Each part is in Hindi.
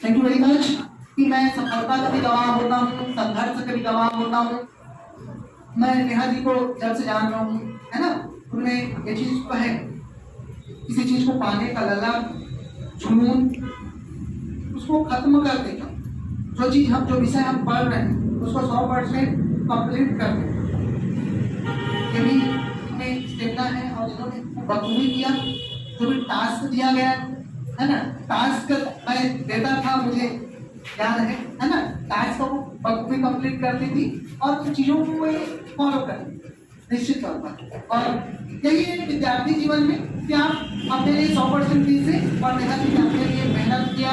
Thank you very much. कि मैं सफलता का भी गवाह होता हूँ, संघर्ष का भी गवाह होता हूँ। मैं नेहा जी को जब से जान रहा हूँ, है ना, उन्होंने ये चीज तो है, किसी चीज को पाने का ललक, जुनून, उसको खत्म कर देगा। जो विषय हम पढ़ रहे हैं उसको 100% कंप्लीट कर दें, ये भी इनमें स्टेमिना है। और इन्होंने बखूबी किया। जो भी टास्क दिया गया है ना, टास्क मैं देता था, मुझे याद है ना, टास्क को बखूबी कंप्लीट करती थी और चीजों को फॉलो कर निश्चित तौर पर। और यही है विद्यार्थी जीवन में कि आप अपने लिए 100% दीजिए। और देखा कि आपने लिए मेहनत किया,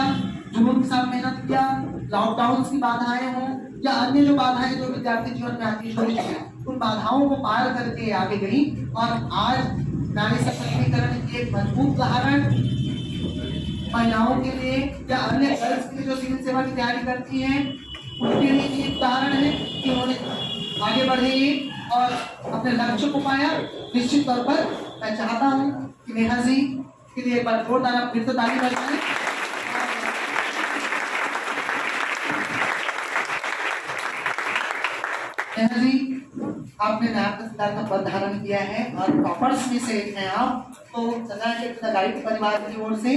जुनून के साथ मेहनत किया, लॉकडाउन की बाधाएं हों या अन्य जो बाधाएं जो विद्यार्थी जीवन में आती है, उन बाधाओं को पार करके आगे गई। और आज नारी सशक्तिकरण की एक मजबूत उदाहरण महिलाओं के लिए या अन्य गर्ल्स के लिए जो सिविल सेवा की तैयारी करती हैं उनके लिए एक उदाहरण है कि उन्होंने आगे बढ़े और अपने लक्ष्य को पाया। निश्चित तौर पर मैं चाहता हूँ कि नेहा जी के लिए एक बार जोरदार फिर से ताली बजाएं। नेहा जी, आपने नायब तहसीलदार का पद धारण किया है और टॉपर्स में से एक हैं आप, तो सदा गाइड परिवार की ओर से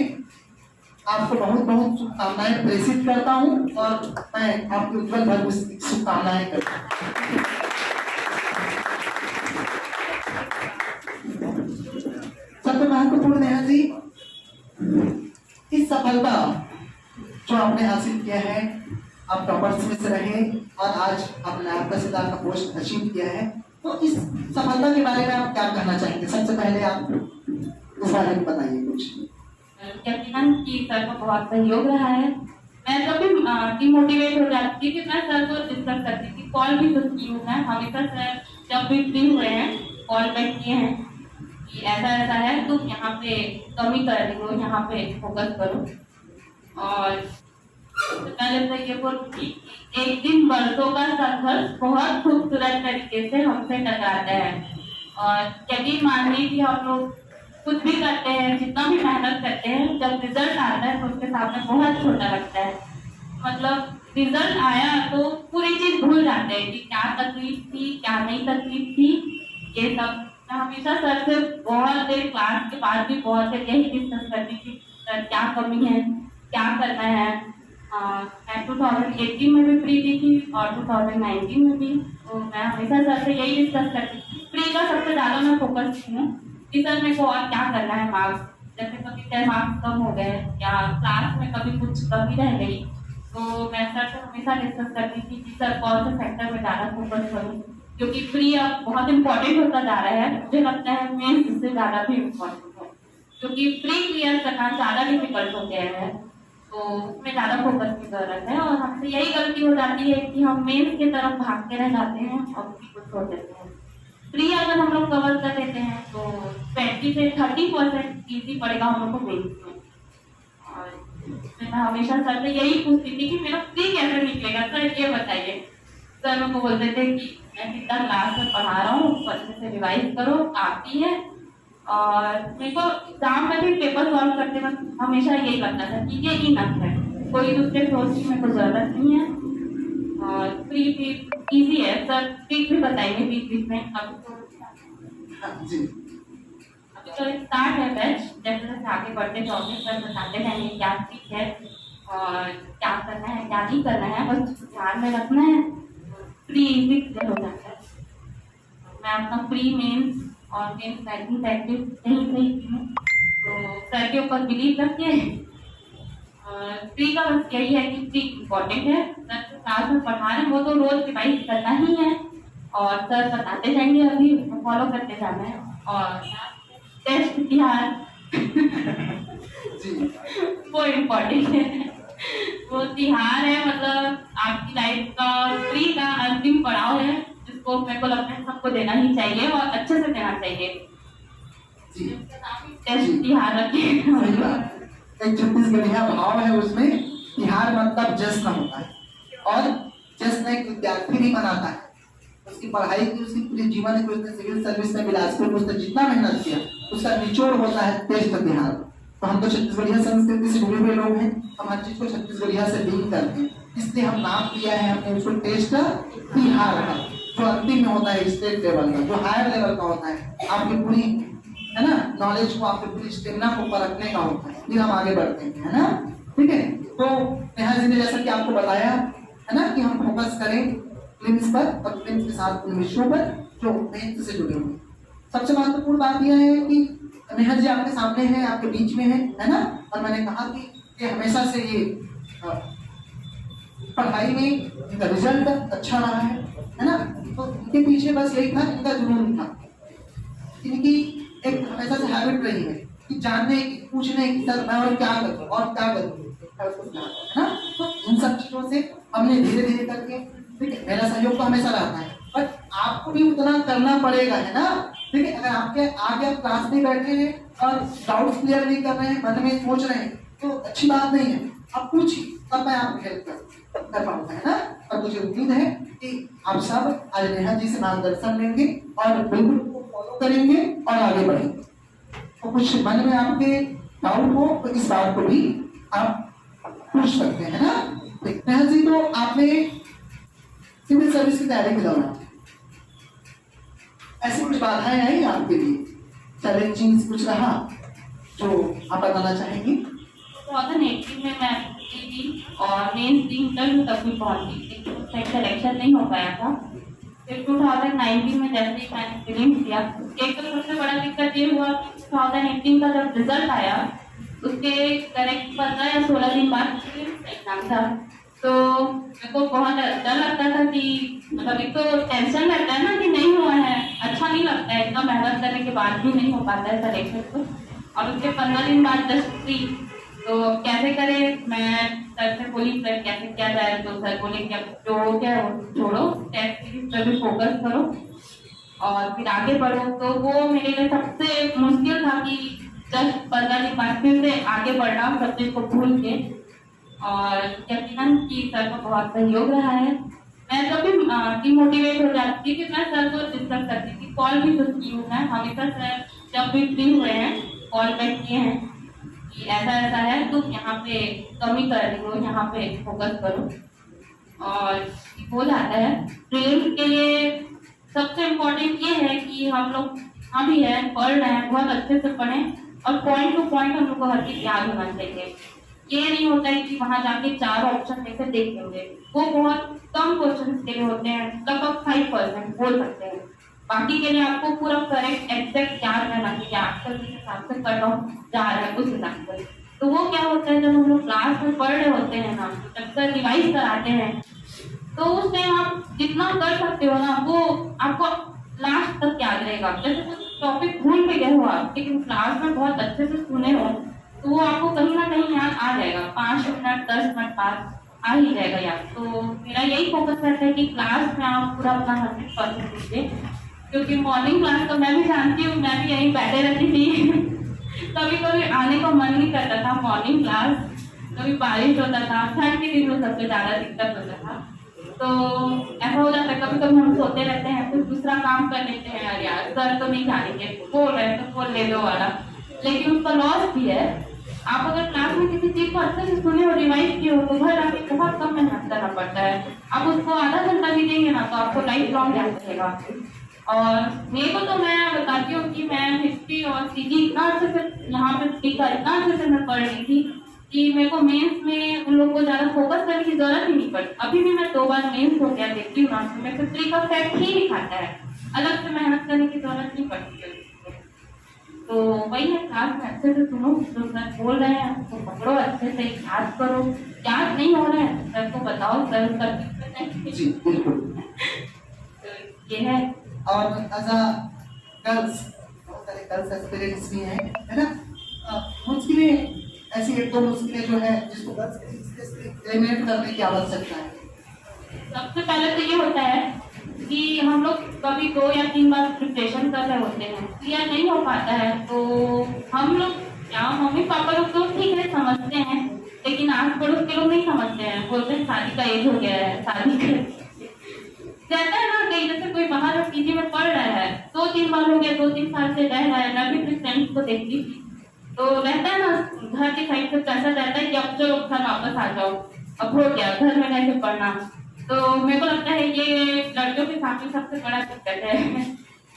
आपको बहुत बहुत शुभकामनाएं प्रेषित करता हूं और मैं आपकी उज्जवल भविष्य की शुभकामनाएं करता हूं। सबसे महत्वपूर्ण नेहा जी, इस सफलता जो आपने हासिल किया है, आप टॉपर्स में से रहे और आज आपने नायब तहसीलदार का पोस्ट अचीव किया है, तो इस सफलता के बारे में आप क्या कहना चाहेंगे? सबसे पहले आप इस बारे में बताइए कुछ। यकीनन कि सर का बहुत सहयोग रहा है। मैं जब भी डिमोटिवेट हो जाती थी कि मैं सर को डिस्कस करती थी, कॉल भी तो की हूँ मैं हमेशा। सर जब भी फ्री हुए हैं कॉल बैक किए हैं कि ऐसा ऐसा है, तुम यहाँ पे कमी कर रही हो, यहाँ पे फोकस करो। और पहले तो ये बोलूँ कि एक दिन बरसों का संघर्ष बहुत खूबसूरत तरीके से हमसे टकराता है। और यकीन मानिए कि हम लोग कुछ भी करते हैं, जितना भी मेहनत करते हैं, जब रिजल्ट आता है तो उसके सामने बहुत छोटा लगता है। मतलब रिजल्ट आया तो पूरी चीज भूल जाते हैं कि क्या तकलीफ थी, क्या नहीं तकलीफ थी, ये सब। मैं हमेशा सर से बहुत देर क्लास के बाद भी बहुत देर यही डिस्कस करती थी, सर क्या कमी है, क्या करना है। मैं 2018 में भी फ्री दी थी और 2019 में भी, तो मैं हमेशा सर से यही डिस्कस करती थी। फ्री का सबसे ज़्यादा मैं फोकस की हूँ कि सर मेरे को और क्या करना है। मार्क्स जैसे कभी 10 मार्क्स कम हो गए या क्लास में कभी कुछ कमी रह गई, तो मैं सर से हमेशा डिस्कस करती थी कि सर कौन से सेक्टर में ज़्यादा फोकस करूँ, क्योंकि फ्री अब बहुत इम्पोर्टेंट होता जा रहा है। मुझे लगता है मेंस इससे ज़्यादा भी इम्पोर्टेंट है, क्योंकि फ्री क्लियर करना ज़्यादा डिफिकल्ट हो गया है, तो उसमें ज़्यादा फोकस की जरूरत है। और हमसे यही गलती हो जाती है कि हम मेंस की तरफ भागते रह जाते हैं और फ्री को छोड़ देते हैं। फ्री अगर हम लोग कवर कर लेते हैं तो 20 से 30% ईजी पड़ेगा हम लोग को मेंस में। और मैं हमेशा सर से यही पूछती थी कि मेरा फ्री कैसे निकलेगा, सर ये बताइए। सर मेरे को बोलते थे कि मैं कितना क्लास में पढ़ा रहा हूँ, अच्छे से रिवाइज करो, आती है। और मेरे को एग्जाम में भी पेपर सॉल्व करते वक्त हमेशा यही लगता था कि ये इनफ है, कोई दूसरे सोर्स की मेरे को जरूरत नहीं है। और फ्री भी इजी है। सर ट्रिक भी बताएंगे बीच में। अभी तो स्टार्ट है बैच, जैसे जैसे आगे बढ़ते जाओगे सर बताते रहेंगे क्या ट्रिक है और क्या करना है क्या नहीं करना है, बस ध्यान में रखना है। फ्री इजी हो जाता है। मैं अपना प्री मेंस और मेंस राइटिंग प्रैक्टिस नहीं की हूँ, तो सर के ऊपर बिलीव रखिए। फ्री का बस यही है कि फ्री इम्पोर्टेंट है। सर क्लास में पढ़ा रहे हैं वो तो रोज रिवाइज करना ही है और सर बताते जाएंगे, अभी उसको फॉलो करते जाना है। और टेस्ट बिहार वो इम्पोर्टेंट है। वो त्योहार है, मतलब आपकी लाइफ का फ्री का अंतिम पड़ाव है, जिसको मेरे को लगता है सबको देना ही चाहिए और अच्छे से देना चाहिए। जी टेस्ट त्योहार रखे। सही बात। एक छत्तीसगढ़िया भाव है उसमें, त्योहार मतलब जश्न होता है, और जश्न एक विद्यार्थी नहीं मनाता है, उसकी पढ़ाई की, उसकी पूरे जीवन की, उसने सिविल सर्विस में बिलासपुर में उसने जितना मेहनत किया उसका निचोड़ होता है टेस्ट त्योहार। तो हम तो छत्तीसगढ़िया संस्कृति से जुड़े हुए लोग हैं, हम हर चीज को छत्तीसगढ़िया से लिंक करते हैं, इसलिए हम नाम दिया है हमने उसको टेस्ट त्योहार का, जो अंतिम में होता है स्टेट लेवल का, जो हायर लेवल का होता है, आपकी पूरी है ना नॉलेज को, आपकी पूरी स्टेमिना को परखने का होता है, फिर हम आगे बढ़ते हैं, है ना। ठीक है, तो नेहा जी ने जैसा कि आपको बताया है ना कि हम फोकस करें प्रीलिम्स पर और प्रीलिम्स के साथ उन विषयों पर जो मेंस से जुड़े हुए हैं। सबसे महत्वपूर्ण बात यह है कि नेहा जी आपके सामने है, आपके बीच में है ना, और मैंने कहा कि ये हमेशा से ये पढ़ाई में इनका रिजल्ट अच्छा रहा है ना, तो इनके पीछे बस यही था, इनका जुनून था, इनकी एक हमेशा से हैबिट रही है कि जानने की, पूछने की, सर मैं और क्या करूं और क्या करूं, है ना। तो इन सब चीजों से हमने धीरे धीरे करके, ठीक है, मेरा सहयोग तो हमेशा रहता है, पर आपको भी उतना करना पड़ेगा, है ना। ठीक है, अगर आपके आगे आप क्लास में बैठे हैं और डाउट्स क्लियर नहीं कर रहे हैं, मन में सोच रहे हैं, तो अच्छी बात नहीं है, आप पूछिए, तब मैं आपकी हेल्प कर पाऊंगा, है ना। और मुझे उम्मीद है कि आप सब आज नेहा जी से मार्गदर्शन लेंगे और बिल्कुल फॉलो करेंगे और आगे बढ़ेंगे। तो कुछ मन में आपके डाउट हो तो इस बात को भी आप पूछ सकते हैं ना। नेहा जी, तो आपने सिविल सर्विस की तैयारी के दौरान ऐसी कुछ बाधाएं आई आपके लिए, चैलेंजिंग कुछ रहा जो आप बताना चाहेंगी? 2018 में मैं थी और मेंस दी इंटरव्यू तक भी पहुंची, लेकिन उस टाइम सिलेक्शन नहीं हो पाया था। फिर 2019 में जैसे ही मैंने प्रीलिम्स दिया, एक तो सबसे बड़ा दिक्कत ये हुआ कि 2018 का जब रिजल्ट आया उसके करेक्ट 15 या 16 दिन बाद एग्जाम था, तो मेरे को बहुत डर लगता था कि मतलब एक तो टेंशन रहता है ना कि नहीं हुआ है, अच्छा नहीं लगता है, इतना मेहनत करने के बाद भी नहीं हो पाता है सिलेक्शन को, और उसके 15 दिन बाद जस्ट फ्री, तो कैसे करें। मैं सर से बोली सर कैसे किया जाए, तो सर बोले कि अब जो हो गया छोड़ो, टेस्ट सीरीज पर भी फोकस करो और फिर आगे बढ़ो। तो वो मेरे लिए सबसे मुश्किल था कि जस्ट 15 दिन बाद फिर से आगे बढ़ना सब चीज को भूल के, और यकीनन कि सर का बहुत सहयोग रहा है। मैं जब भी डिमोटिवेट हो जाती थी कि मैं सर को डिस्कस करती थी, कॉल भी कुछ की हूँ मैं हमेशा, सर जब भी फ्री हुए हैं कॉल बैक किए हैं कि ऐसा ऐसा है, तुम यहाँ पे कमी कर रही हो, यहाँ पे फोकस करो, और हो जाता है। प्रीलिम्स के लिए सबसे इम्पोर्टेंट ये है कि हम लोग यहाँ भी है, पढ़ रहे हैं, बहुत अच्छे से पढ़ें और पॉइंट टू पॉइंट हम लोग को हर चीज याद होना चाहिए। ये नहीं होता है कि वहां जाके 4 ऑप्शन में से देख लेंगे, वो बहुत कम क्वेश्चन के लिए होते हैं, लगभग 5% बोल सकते हैं, बाकी के लिए आपको पूरा करेक्ट एग्जैक्ट याद रहना चाहिए, आजकल जिस हिसाब से कट ऑफ जा रहा है उस हिसाब से। तो वो क्या होता है, जब हम लोग क्लास में पढ़ रहे होते हैं ना, जब सर रिवाइज कराते हैं, तो उस टाइम आप जितना कर सकते हो ना वो आपको लास्ट तक याद रहेगा। जैसे कुछ टॉपिक भूल भी गए हो आप, लेकिन क्लास में बहुत अच्छे से सुने हो, तो वो आपको कहीं ना कहीं याद आ जाएगा, 5 मिनट 10 मिनट बाद आ ही जाएगा याद। तो मेरा यही फोकस रहता है कि क्लास में आप पूरा अपना 100% दीजिए, क्योंकि मॉर्निंग क्लास तो मैं भी जानती हूँ, मैं भी यहीं बैठे रहती थी कभी कभी आने का मन नहीं करता था मॉर्निंग क्लास, कभी बारिश होता था, ठंड के दिन में सबसे ज्यादा दिक्कत होता था, तो ऐसा हो जाता है कभी कभी हम सोते रहते हैं, कुछ दूसरा काम कर लेते हैं, यार यार सर तो नहीं जानेंगे, बोल रहे हैं तो बोल ले लो वाला, लेकिन उसका लॉस भी है। आप अगर क्लास में किसी चीज को अच्छे से सुने और रिवाइज किए हो तो घर आके बहुत कम मेहनत करना पड़ता है, आप उसको आधा घंटा भी देंगे ना तो आपको लाइफ लॉन्ग याद रहेगा। और मेरे को तो मैं बताती हूँ कि मैं हिस्ट्री और सीजी इतना अच्छे से यहाँ पे सीखा, इतना अच्छे से मैं पढ़ रही थी कि मेरे को मेंस में उन लोगों को ज्यादा फोकस करने की जरूरत ही नहीं पड़ी। अभी भी मैं 2 बार मेंस हो गया देखती हूँ ना, तो मेरे को 3 का फैक्ट ही नहीं खाता है, अलग से मेहनत करने की जरूरत नहीं पड़ती है। तो वही है, क्लास में अच्छे से सुनो, जो सर बोल रहे हैं उसको पकड़ो, अच्छे से याद करो, याद नहीं हो रहा है सर को बताओ, सर जी बिल्कुल। तो ये है। और एज अ गर्ल्स, बहुत सारे गर्ल्स एस्पिरेंट्स भी हैं, है ना। मुश्किलें ऐसी 1-2 मुश्किलें जो है जिसको गर्ल्स एलिमिनेट करने की आवश्यकता है? सबसे पहले तो ये होता है कि हम लोग कभी 2 या 3 बार प्रिपरेशन कर रहे होते हैं, क्लियर नहीं हो पाता है, तो हम लोग क्या मम्मी पापा लोग तो ठीक है समझते हैं, लेकिन आस पड़ोस के लोग नहीं समझते हैं, बोलते हैं शादी का एज हो गया है, शादी कर रहता है ना। कहीं जैसे कोई बाहर पीजी में पढ़ रहा है, 2-3 बार हो गया, 2-3 साल से रह रहा है, मैं भी अपने फ्रेंड्स को देखती थी, तो रहता है ना घर के साइड से कैसा रहता है कि अब चलो घर वापस आ जाओ, अब हो गया घर में कैसे पढ़ना। तो मेरे को लगता है ये लड़कियों के सामने सबसे बड़ा दिक्कत है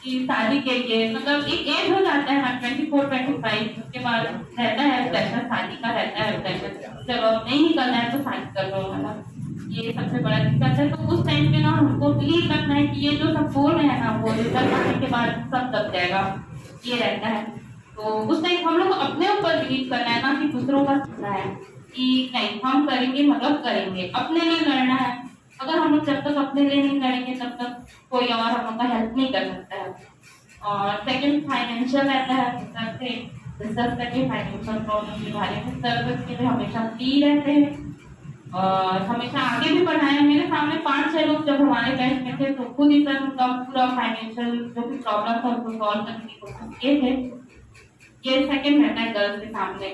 कि शादी के लिए मतलब एक एज हो जाता है ना 24-25, उसके बाद रहता है प्रेशर, शादी का रहता है प्रेशर, चलो अब नहीं करना है तो शादी कर लो, मतलब ये सबसे बड़ा दिक्कत है। तो उस टाइम पे ना हमको बिलीव रखना है कि ये जो सब बोल रहे हैं ना वो रिजल्ट आने के बाद सब दब जाएगा, ये रहता है। तो उस टाइम हम लोग को अपने ऊपर बिलीव करना है ना कि दूसरों का सुनना है कि नहीं हम करेंगे मतलब करेंगे, अपने लिए लड़ना है। अगर हम लोग जब तक अपने लिए नहीं लड़ेंगे तब तक कोई और हम लोग का हेल्प नहीं कर सकता है। और सेकंड फाइनेंशियल रहता है, डिस्कस करके फाइनेंशियल प्रॉब्लम के बारे में सर्विस के लिए हमेशा फ्री रहते हैं और हमेशा आगे भी बढ़ाए। मेरे सामने 5-6 लोग जब हमारे बैच में थे तो खुद ही सर उनका पूरा फाइनेंशियल जो भी प्रॉब्लम था उसको सॉल्व करने की कोशिश किए थे। ये सेकंड रहता है गर्ल्स के सामने।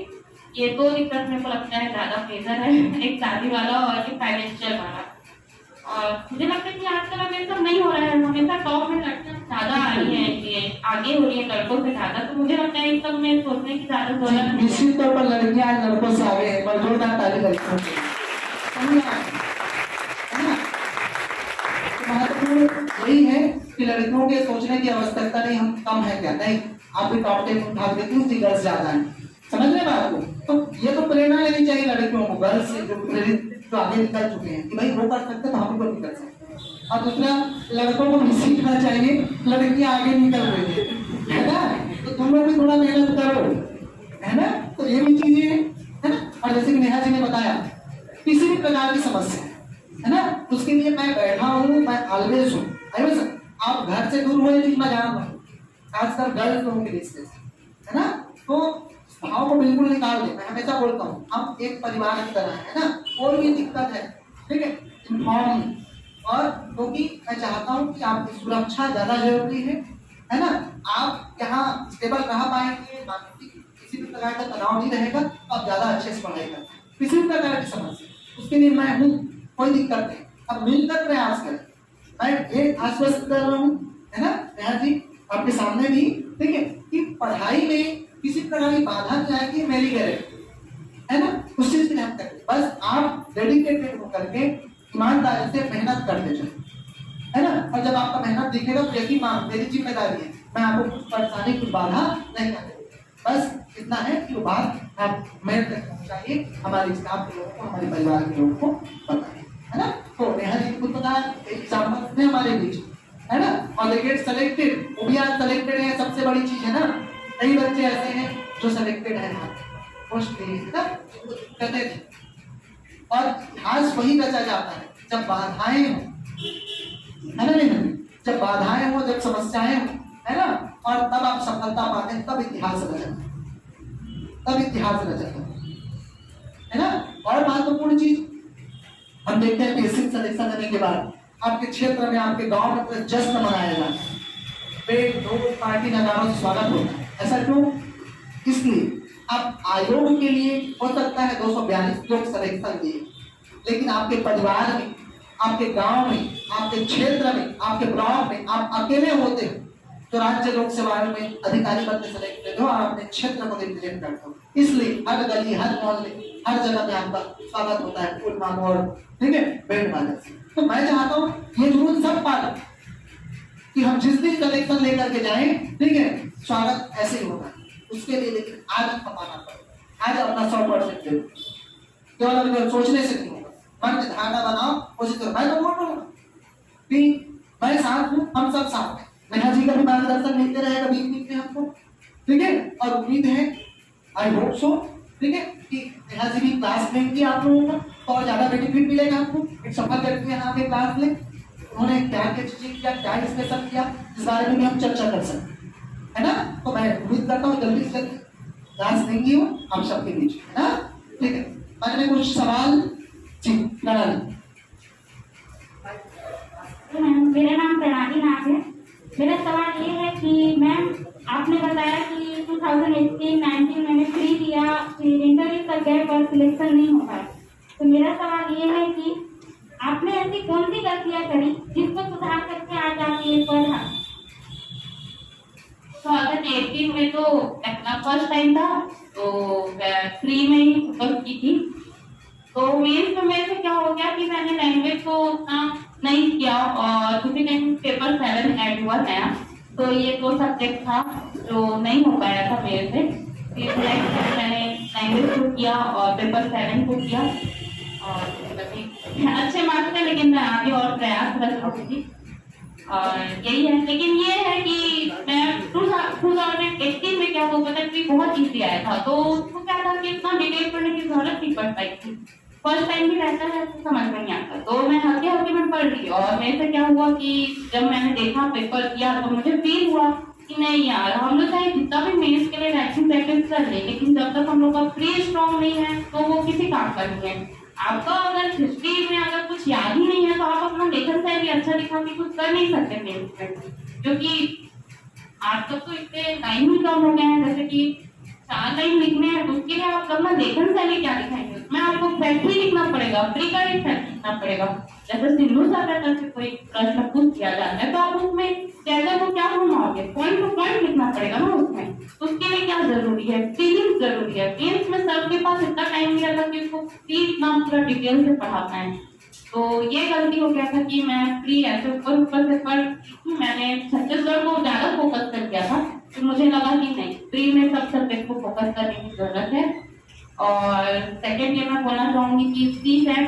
ये 2 दिक्कत मेरे को लगता है ज्यादा मेजर है, एक शादी वाला और एक फाइनेंशियल वाला। और मुझे लगता है कि आजकल अब ये सब नहीं हो रहा है, हमेशा टॉप में लड़कियां ज्यादा आ रही है, ये आगे हो रही है लड़कों से ज्यादा, तो मुझे लगता है इस सब में सोचने की ज्यादा जरूरत नहीं है। निश्चित तौर पर लड़कियां आज लड़कों से आगे हैं, पर जोरदार ताली बजाइए। महत्वपूर्ण यही है कि लड़कियों के सोचने की आवश्यकता नहीं हम कम है क्या, नहीं आप भी टॉप 10 उठा देते हैं, गर्ल्स ज्यादा है, समझ रहे बात को। तो ये तो प्रेरणा लेनी चाहिए लड़कियों को, गर्ल्स से जो प्रेरित जो आगे निकल चुके हैं कि भाई वो कर सकते तो हम क्यों नहीं कर सकते। और दूसरा लड़कों को भी सीखना चाहिए, लड़कियां आगे निकल रही है ना, तो तुम लोग भी थोड़ा मेहनत करो, है ना। तो ये भी चीजें है ना। और जैसे कि नेहा जी ने बताया किसी भी प्रकार की समस्या है ना, उसके लिए मैं बैठा हूँ, मैं ऑलवेज हूँ। आप घर से दूर हो ये चीज मैं जान रहा हूँ, खासकर गर्ल्स लोगों के लिए है ना। तो भाव को बिल्कुल निकाल दे, मैं हमेशा बोलता हूँ हम एक परिवार की तरह है ना, कोई भी दिक्कत है ठीक है इन्फॉर्म। और क्योंकि मैं चाहता हूँ कि आपकी सुरक्षा ज्यादा जरूरी है ना। आप यहाँ स्टेबल रह पाएंगे, मानसिक किसी भी प्रकार का तनाव नहीं रहेगा तो आप ज्यादा अच्छे से पढ़ाई करते हैं। किसी भी प्रकार की समस्या उसके लिए मैं हूँ, कोई दिक्कत नहीं, अब मिलकर प्रयास करें। मैं ये आश्वस्त कर रहा हूँ है ना नेहा जी आपके सामने भी, ठीक है, कि पढ़ाई में किसी प्रकार की बाधा नहीं आएगी, मेरी गारंटी है ना। उस चीज के लिए हम करें, बस आप डेडिकेटेड होकर के ईमानदारी से मेहनत करते चले है ना। और जब आपका मेहनत दिखेगा तो यकीन मान मेरी जिम्मेदारी है, मैं आपको कुछ परेशानी कुछ बाधा नहीं करेंगे। बस इतना है कि वो बात आप मेरे तक पहुंचाइए, हमारे स्टाफ के लोगों को, हमारे परिवार के लोगों को बताइए है ना। तो नेहा जी खुद पता एग्जाम्पल थे हमारे बीच है ना, और दे गेट सेलेक्टेड, वो भी आज सेलेक्टेड है, सबसे बड़ी चीज है ना। कई बच्चे ऐसे हैं जो सेलेक्टेड है ना, कहते थे। और इतिहास वही रचा जाता है जब बाधाएं हो, है ना नहीं, जब बाधाएं हो, जब समस्याएं हो, है ना, और तब आप सफलता पाते हैं, तब इतिहास रचा, तब इतिहास रचा है ना। और महत्वपूर्ण चीज हम देखते हैं बेसिक सिलेक्शन करने के बाद आपके क्षेत्र में, आपके गांव में जश्न मनाया जाता है, पेट ढोल पार्टी नगाड़ों से स्वागत होता है। ऐसा क्यों? इसलिए आप आयोग के लिए हो सकता है 242 लोग सिलेक्शन दिए, लेकिन आपके परिवार में, आपके गांव में, आपके क्षेत्र में, आपके ब्लॉक में आप अकेले होते हो तो राज्य लोक सेवा आयोग में अधिकारी पद में सिलेक्टेड हो और अपने क्षेत्र को रिप्रेजेंट करते हो। इसलिए हर गली, हर मोहल्ले, हर जगह में आपका स्वागत होता है फूल मांगो और ठीक है बैंड बाजा से। तो मैं चाहता हूँ ये जरूर सब पालन कि हम जिस दिन कलेक्शन लेकर के जाएं, ठीक है, स्वागत ऐसे ही होगा उसके लिए। लेकिन आज खपाना पड़ेगा, आज अपना 100% दे, केवल सोचने से नहीं होगा, मन में धारणा बनाओ, कोशिश करो। मैं तो बोल रहा हूँ कि मैं साथ हूँ, हम सब साथ हैं। नेहा जी का भी मार्गदर्शन मिलते रहेगा बीच बीच में हमको, ठीक है। और उम्मीद है, आई होप सो, ठीक है, कि नेहा जी भी क्लास लेंगे आप लोगों को तो और ज्यादा बेनिफिट मिलेगा आपको। एक सफल करके यहाँ पे क्लास ले, उन्होंने क्या क्या चीजें किया, क्या डिस्कशन किया, इस बारे में भी हम चर्चा कर सकते है ना। तो मैं उम्मीद करता हूँ जल्दी से जल्दी क्लास लेंगी हूँ आप सबके बीच, है ना, ठीक है। मैंने कुछ सवाल जी प्रणाली। मैम मेरा नाम प्रणाली नाग है। मेरा सवाल ये है कि मैम आपने बताया कि 2018-19 मैंने फ्री दिया, फिर इंटरव्यू तक गए पर सिलेक्शन नहीं हो पाया। तो मेरा सवाल ये है कि आपने ऐसी कौन सी गलतियाँ करी जिसको सुधार करके आज आप ये पढ़ा? 2018 में तो अपना फर्स्ट टाइम था, तो मैं फ्री में ही फोकस की थी। तो मेंस में मेरे से क्या हो गया कि मैंने लैंग्वेज को उतना नहीं किया, और क्योंकि टाइम पेपर 7 ऐड हुआ नया, तो ये 2 सब्जेक्ट था जो नहीं हो पाया था मेरे से। फिर नेक्स्ट टाइम मैंने लैंग्वेज को किया और पेपर 7 को किया, और अच्छे मार्क्स थे, लेकिन मैं आगे और प्रयास कर रही थी, और यही है। लेकिन ये है कि मैं 2018 में क्या हुआ पता कि बहुत ईजी आया था, तो उसको क्या था कि इतना डिटेल पढ़ने की जरूरत नहीं पड़ पाई थी। फर्स्ट टाइम भी रहता है तो समझ में नहीं आता, तो मैं हल्के हल्के में पढ़ ली। और मेरे से क्या हुआ कि जब मैंने देखा पेपर किया तो मुझे फील हुआ कि नहीं यार, हम लोग चाहे जितना भी मेंस के लिए रैंकिंग प्रैक्टिस कर ले, लेकिन जब तक हम लोग का प्री स्ट्रॉन्ग नहीं है तो वो किसी काम का नहीं है। आपका अगर हिस्ट्री में अगर कुछ याद ही नहीं है तो आप अपना लेखन शैली अच्छा दिखा के कुछ कर नहीं सकते मेंस में, क्योंकि आज तक तो इतने टाइम ही कम हो गए हैं। जैसे कि 4 लाइन लिखने हैं तो उसके लिए आप अपना लेखन शैली क्या दिखाएंगे, उसमें आपको फैक्ट ही लिखना पड़ेगा, प्री का ही फैक्ट लिखना पड़ेगा। जैसे सिंधु सभ्यता से कोई प्रश्न पूछ किया जाता है तो आप उसमें कैसे को क्या घुमाओगे, पॉइंट टू पॉइंट लिखना पड़ेगा ना उसमें। तो उसके लिए क्या जरूरी है, फीलिंग्स जरूरी है। मेंस में सबके पास इतना टाइम नहीं रहता कि उसको इतना पूरा डिटेल से पढ़ा पाए। तो ये गलती हो गया था कि मैं प्री ऐसे ऊपर से पढ़, मैंने छत्तीसगढ़ को ज्यादा फोकस कर दिया था, तो मुझे लगा कि नहीं, प्री में सब सब्जेक्ट को फोकस करने की जरूरत है। और सेकेंड ये मैं बोलना चाहूंगी कि CSET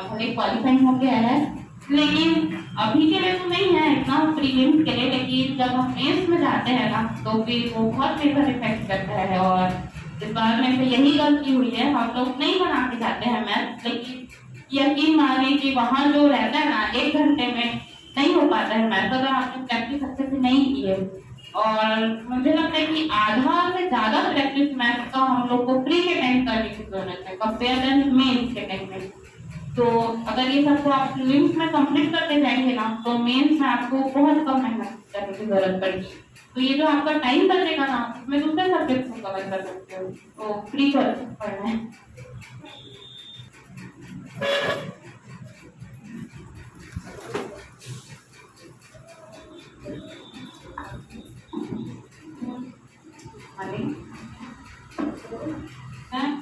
थोड़े क्वालिफाइंग हो गया है, लेकिन अभी के लिए तो नहीं है इतना प्रीलिम्स के लिए, लेकिन जब हम मेंस में जाते हैं ना तो फिर वो बहुत मेजर इफेक्ट करता है। और इस बार में से यही गलती हुई है, हम लोग नहीं बना के जाते हैं मैथ, लेकिन यकीन माने कि वहाँ जो रहता है ना 1 घंटे में नहीं हो पाता है मैथ, अगर आपने प्रैक्टिस अच्छे से नहीं की है। और मुझे लगता है कि आधा से ज्यादा प्रैक्टिस मैथ का हम लोग को प्री के टाइम करने की जरूरत है कंपेयर देन मेंस के टाइम में। तो अगर ये सबको आप प्रीलिम्स में कंप्लीट करते जाएंगे ना तो मेंस में आपको बहुत कम मेहनत करने की जरूरत पड़ेगी। तो ये जो आपका टाइम बचेगा ना उसमें दूसरे सब्जेक्ट को कवर कर सकते हो, तो प्री कर पढ़ना है।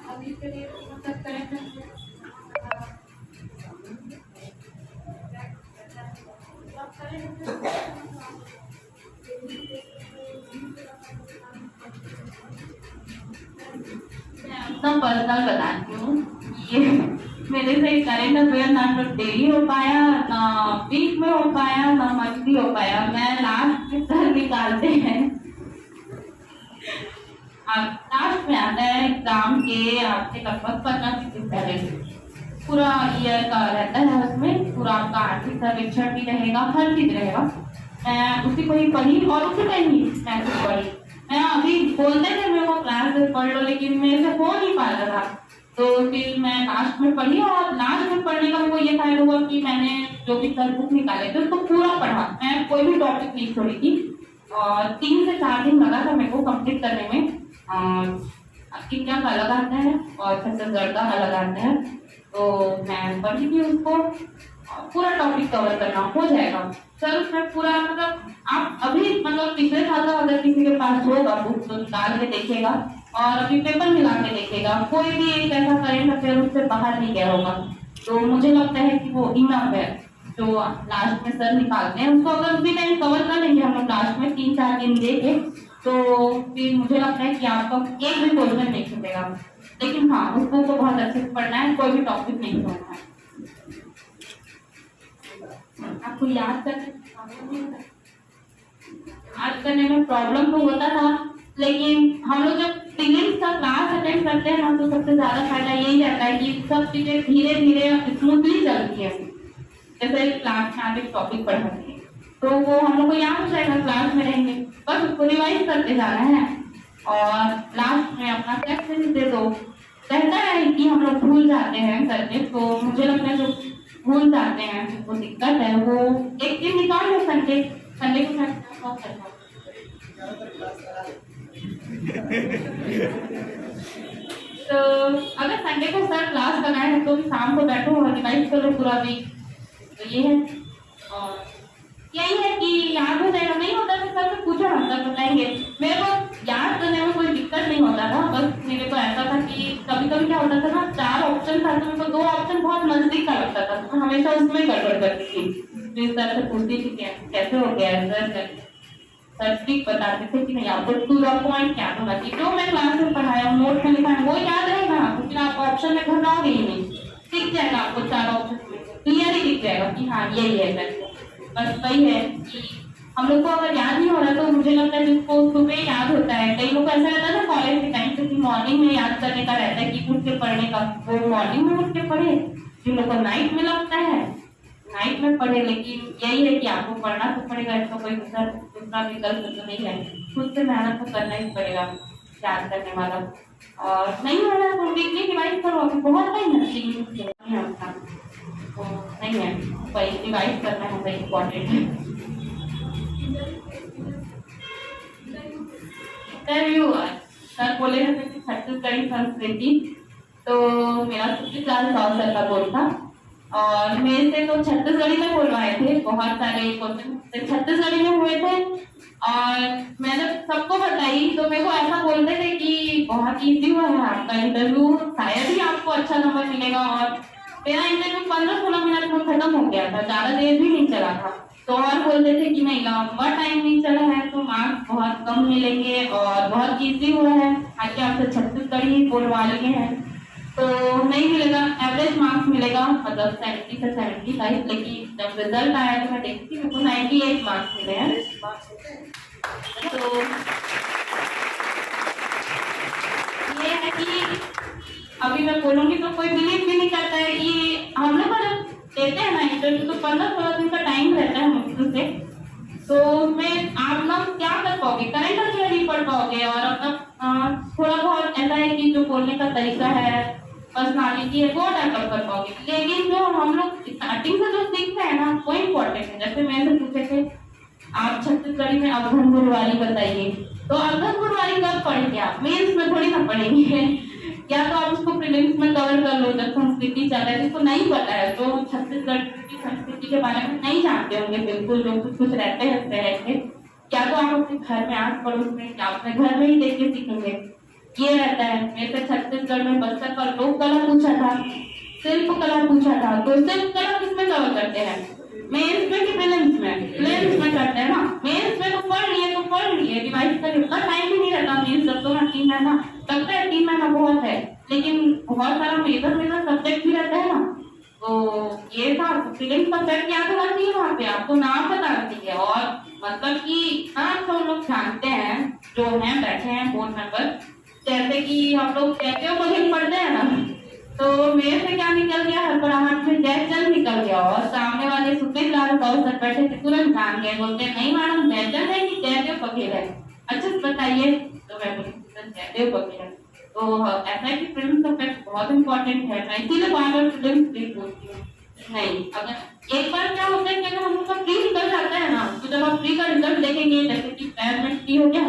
अभी के लिए मतलब करें अपना पर्सनल बताती हूँ। ये मेरे से करेंट अफेयर ना तो डेली हो पाया, ना वीक में हो पाया, ना मंथली हो पाया। मैं लास्ट रिजल्ट निकालते हैं, लास्ट में आता है एग्जाम के आपसे लगभग 15 दिन पहले, पूरा ईयर का रहता है, उसमें पूरा आपका आर्थिक सर्वेक्षण भी रहेगा, हर चीज रहेगा। मैं उसी को ही पढ़ी और उसी टाइम ही मैथ पढ़ी। मैं अभी बोलते थे मेरे को क्लास में पढ़ लो, लेकिन मेरे से हो नहीं पा रहा था, तो फिर मैं लास्ट में पढ़ी। और लास्ट में पढ़ने का मेरे को ये फायदा हुआ कि मैंने जो भी सर बुक निकाले थे उसको पूरा पढ़ा, मैं कोई भी टॉपिक नहीं छोड़ी थी। और 3 से 4 दिन लगा था मेरे को कंप्लीट करने में। इंडिया का अलग आता है और छत्तीसगढ़ का अलग आता है, तो मैं पढ़ी थी उसको, पूरा टॉपिक कवर करना हो जाएगा सर उसमें पूरा। मतलब आप अभी मतलब पिछले साल का अगर किसी के पास होगा बुक तो निकाल के देखेगा और अभी पेपर मिला के देखेगा, कोई भी एक ऐसा करेंट अफेयर उससे बाहर नहीं गया होगा। तो मुझे लगता है कि वो इनफ है जो लास्ट में सर निकालते हैं, उसको अगर उसी टाइम कवर कर लेंगे हम लोग लास्ट में 3-4 दिन देके, तो फिर मुझे लगता है कि आपका एक भी क्वेश्चन नहीं छूटेगा। लेकिन हाँ, उसको तो बहुत अच्छे से पढ़ना है, कोई भी टॉपिक नहीं छोड़ना है। आपको याद करने में प्रॉब्लम तो होता था, लेकिन हम लोग जब प्रीलिम्स का क्लास अटेंड करते हैं ना तो सबसे ज्यादा फायदा यही रहता है कि सब चीजें धीरे धीरे स्मूथली चलती है। जैसे क्लास में आप एक टॉपिक पढ़ाते हैं तो वो हम लोग को याद हो जाएगा, क्लास में रहेंगे, बस उसको रिवाइज करते जाना है और लास्ट में अपना टेस्ट दे दो। रहता है कि हम लोग भूल जाते हैं करके, तो मुझे लगता है जो भूल जाते हैं जिनको दिक्कत है वो एक दिन निकाल लो, संडे को मैं सॉल्व करता हूँ। तो अगर संडे को सर क्लास बनाए हैं तो शाम को बैठो और रिवाइज करो पूरा वीक, तो ये है। और यही है कि याद हो जाएगा, नहीं होता तो सर से पूछो, हम सर बताएंगे। मेरे को याद करने में कोई दिक्कत नहीं होता था, बस मेरे को ऐसा था कि कभी कभी क्या होता था ना, 4 ऑप्शन था तो मेरे को 2 ऑप्शन बहुत नजदीक का लगता था, तो हमेशा उसमें गड़बड़ करती थी। तो सर से पूछती थी कैसे हो गया सर ठीक बताते थे कि नहीं आपको टू द पॉइंट क्या होना चाहिए, जो मैं क्लास में पढ़ाया नोट में लिखा है वो याद रहेगा, तो फिर आप ऑप्शन में घबराओगे ही नहीं, दिख जाएगा आपको 4 ऑप्शन क्लियर ही दिख जाएगा कि हाँ यही है करके। बस वही है कि हम लोग को अगर याद नहीं हो रहा तो मुझे लगता है जिसको सुबह याद होता है, कई लोग ऐसा रहता है ना कॉलेज के टाइम पे कि मॉर्निंग में याद करने का रहता है कि उठ के पढ़ने का, वो मॉर्निंग में उठ के पढ़े, जिन लोग को नाइट में लगता है नाइट में पढ़े। लेकिन यही है कि आपको पढ़ना तो पड़ेगा, इसका कोई दूसरा विकल्प तो नहीं है, खुद से मेहनत तो करना ही पड़ेगा याद करने वाला। और नहीं हो रहा तो वीकली रिवाइज करो, अभी बहुत टाइम है आपका, तो नहीं है वही रिवाइज करना है, वही इम्पोर्टेंट है। इंटरव्यू सर बोले थे कि छत्तीसगढ़ी संस्कृति, तो मेरा 4 साल का बोल था और मेरे से तो छत्तीसगढ़ी में बोलवाए थे, बहुत सारे क्वेश्चन छत्तीसगढ़ी में हुए थे और मैंने सबको बताई, तो मेरे को ऐसा बोलते थे कि बहुत इजी हुआ है आपका इंटरव्यू, शायद ही आपको अच्छा नंबर मिलेगा। और मेरा इंटरव्यू 15-16 मिनट में खत्म हो गया था, ज्यादा देर भी नहीं चला था, तो और बोलते थे कि नहीं लंबा टाइम नहीं चला है तो मार्क्स बहुत कम मिलेंगे और बहुत इजी हुआ है, आगे आपसे छत्तीसगढ़ी ही बोलवा लिए हैं तो नहीं मिलेगा, एवरेज मार्क्स मिलेगा, मतलब 70 से 75। लेकिन जब रिजल्ट आया तो मैं देखी थी मेरे को 98 मार्क्स मिले हैं। तो ये है कि अभी मैं बोलूंगी तो कोई बिलीव भी नहीं करता है कि हम लोग जब देते हैं ना इंटरव्यू तो 15-16 दिन का टाइम रहता है मुश्किल से, तो उसमें आप लोग क्या कर पाओगे, करंट अफेयर नहीं पढ़ पाओगे और अपना थोड़ा बहुत ऐसा है कि जो बोलने का तरीका है, पर्सनालिटी है, वो डेवलप कर पाओगे। लेकिन जो हम लोग स्टार्टिंग से जो सीखते हैं ना वो इम्पोर्टेंट है। जैसे मेरे से पूछे थे आप छत्तीसगढ़ी में अवधन गुरुवारी बताइए, तो अवधन गुरुवारी कब पढ़ेंगे आप, मेंस में थोड़ी ना पढ़ेंगे, या तो आप उसको प्रीलिम्स में कवर कर लो जब संस्कृति चल रहा है। जिसको नहीं पता है तो छत्तीसगढ़ की संस्कृति के बारे में नहीं जानते होंगे बिल्कुल, जो कुछ रहते हैं शहर के, क्या तो आप अपने घर में आस पड़ोस में या अपने घर में ही देख के सीखेंगे, ये रहता है। मेरे से छत्तीसगढ़ में बस्तर पर लोक कला पूछा था, शिल्प कला पूछा था, तो शिल्प कला किसमें कवर करते हैं, मेंस में कि प्रीलिम्स में? प्रीलिम्स में करते हैं ना, मेंस में तो पढ़ लिए रिवाइज कर, इतना टाइम भी नहीं रहता मेंस जब तो ना 3 महीना लगता है, 3 महीना बहुत है, लेकिन बहुत सारा मेजर सब्जेक्ट भी रहता है ना, तो ये था प्रीलिम्स का सेट याद होना चाहिए, वहाँ पे आपको नाम बताना चाहिए। और मतलब कि हाँ सब लोग जानते हैं जो हैं बैठे हैं बोर्ड मेंबर, जैसे कि हम लोग कहते हो मुझे पढ़ते हैं ना, तो मेरे से क्या निकल गया, हड़बड़ाहट में जय चल निकल गया और सामने वाले सुप्रीत लाल सर बैठे थे, तुरंत जान गए, बोलते नहीं मैडम जयचंद है कि जयदेव बघेल है, अच्छा बताइए, तो मैं बोली जयदेव बघेल है। तो ऐसा है कि फिल्म सब्जेक्ट बहुत इंपॉर्टेंट है, मैं इसीलिए बार-बार फिल्म देख बोलती हूँ। नहीं अगर एक बार क्या होता है कि अगर हम लोग का प्री निकल जाता है ना, तो जब आप प्री का रिजल्ट देखेंगे, जैसे कि अप्रैल में प्री हो गया,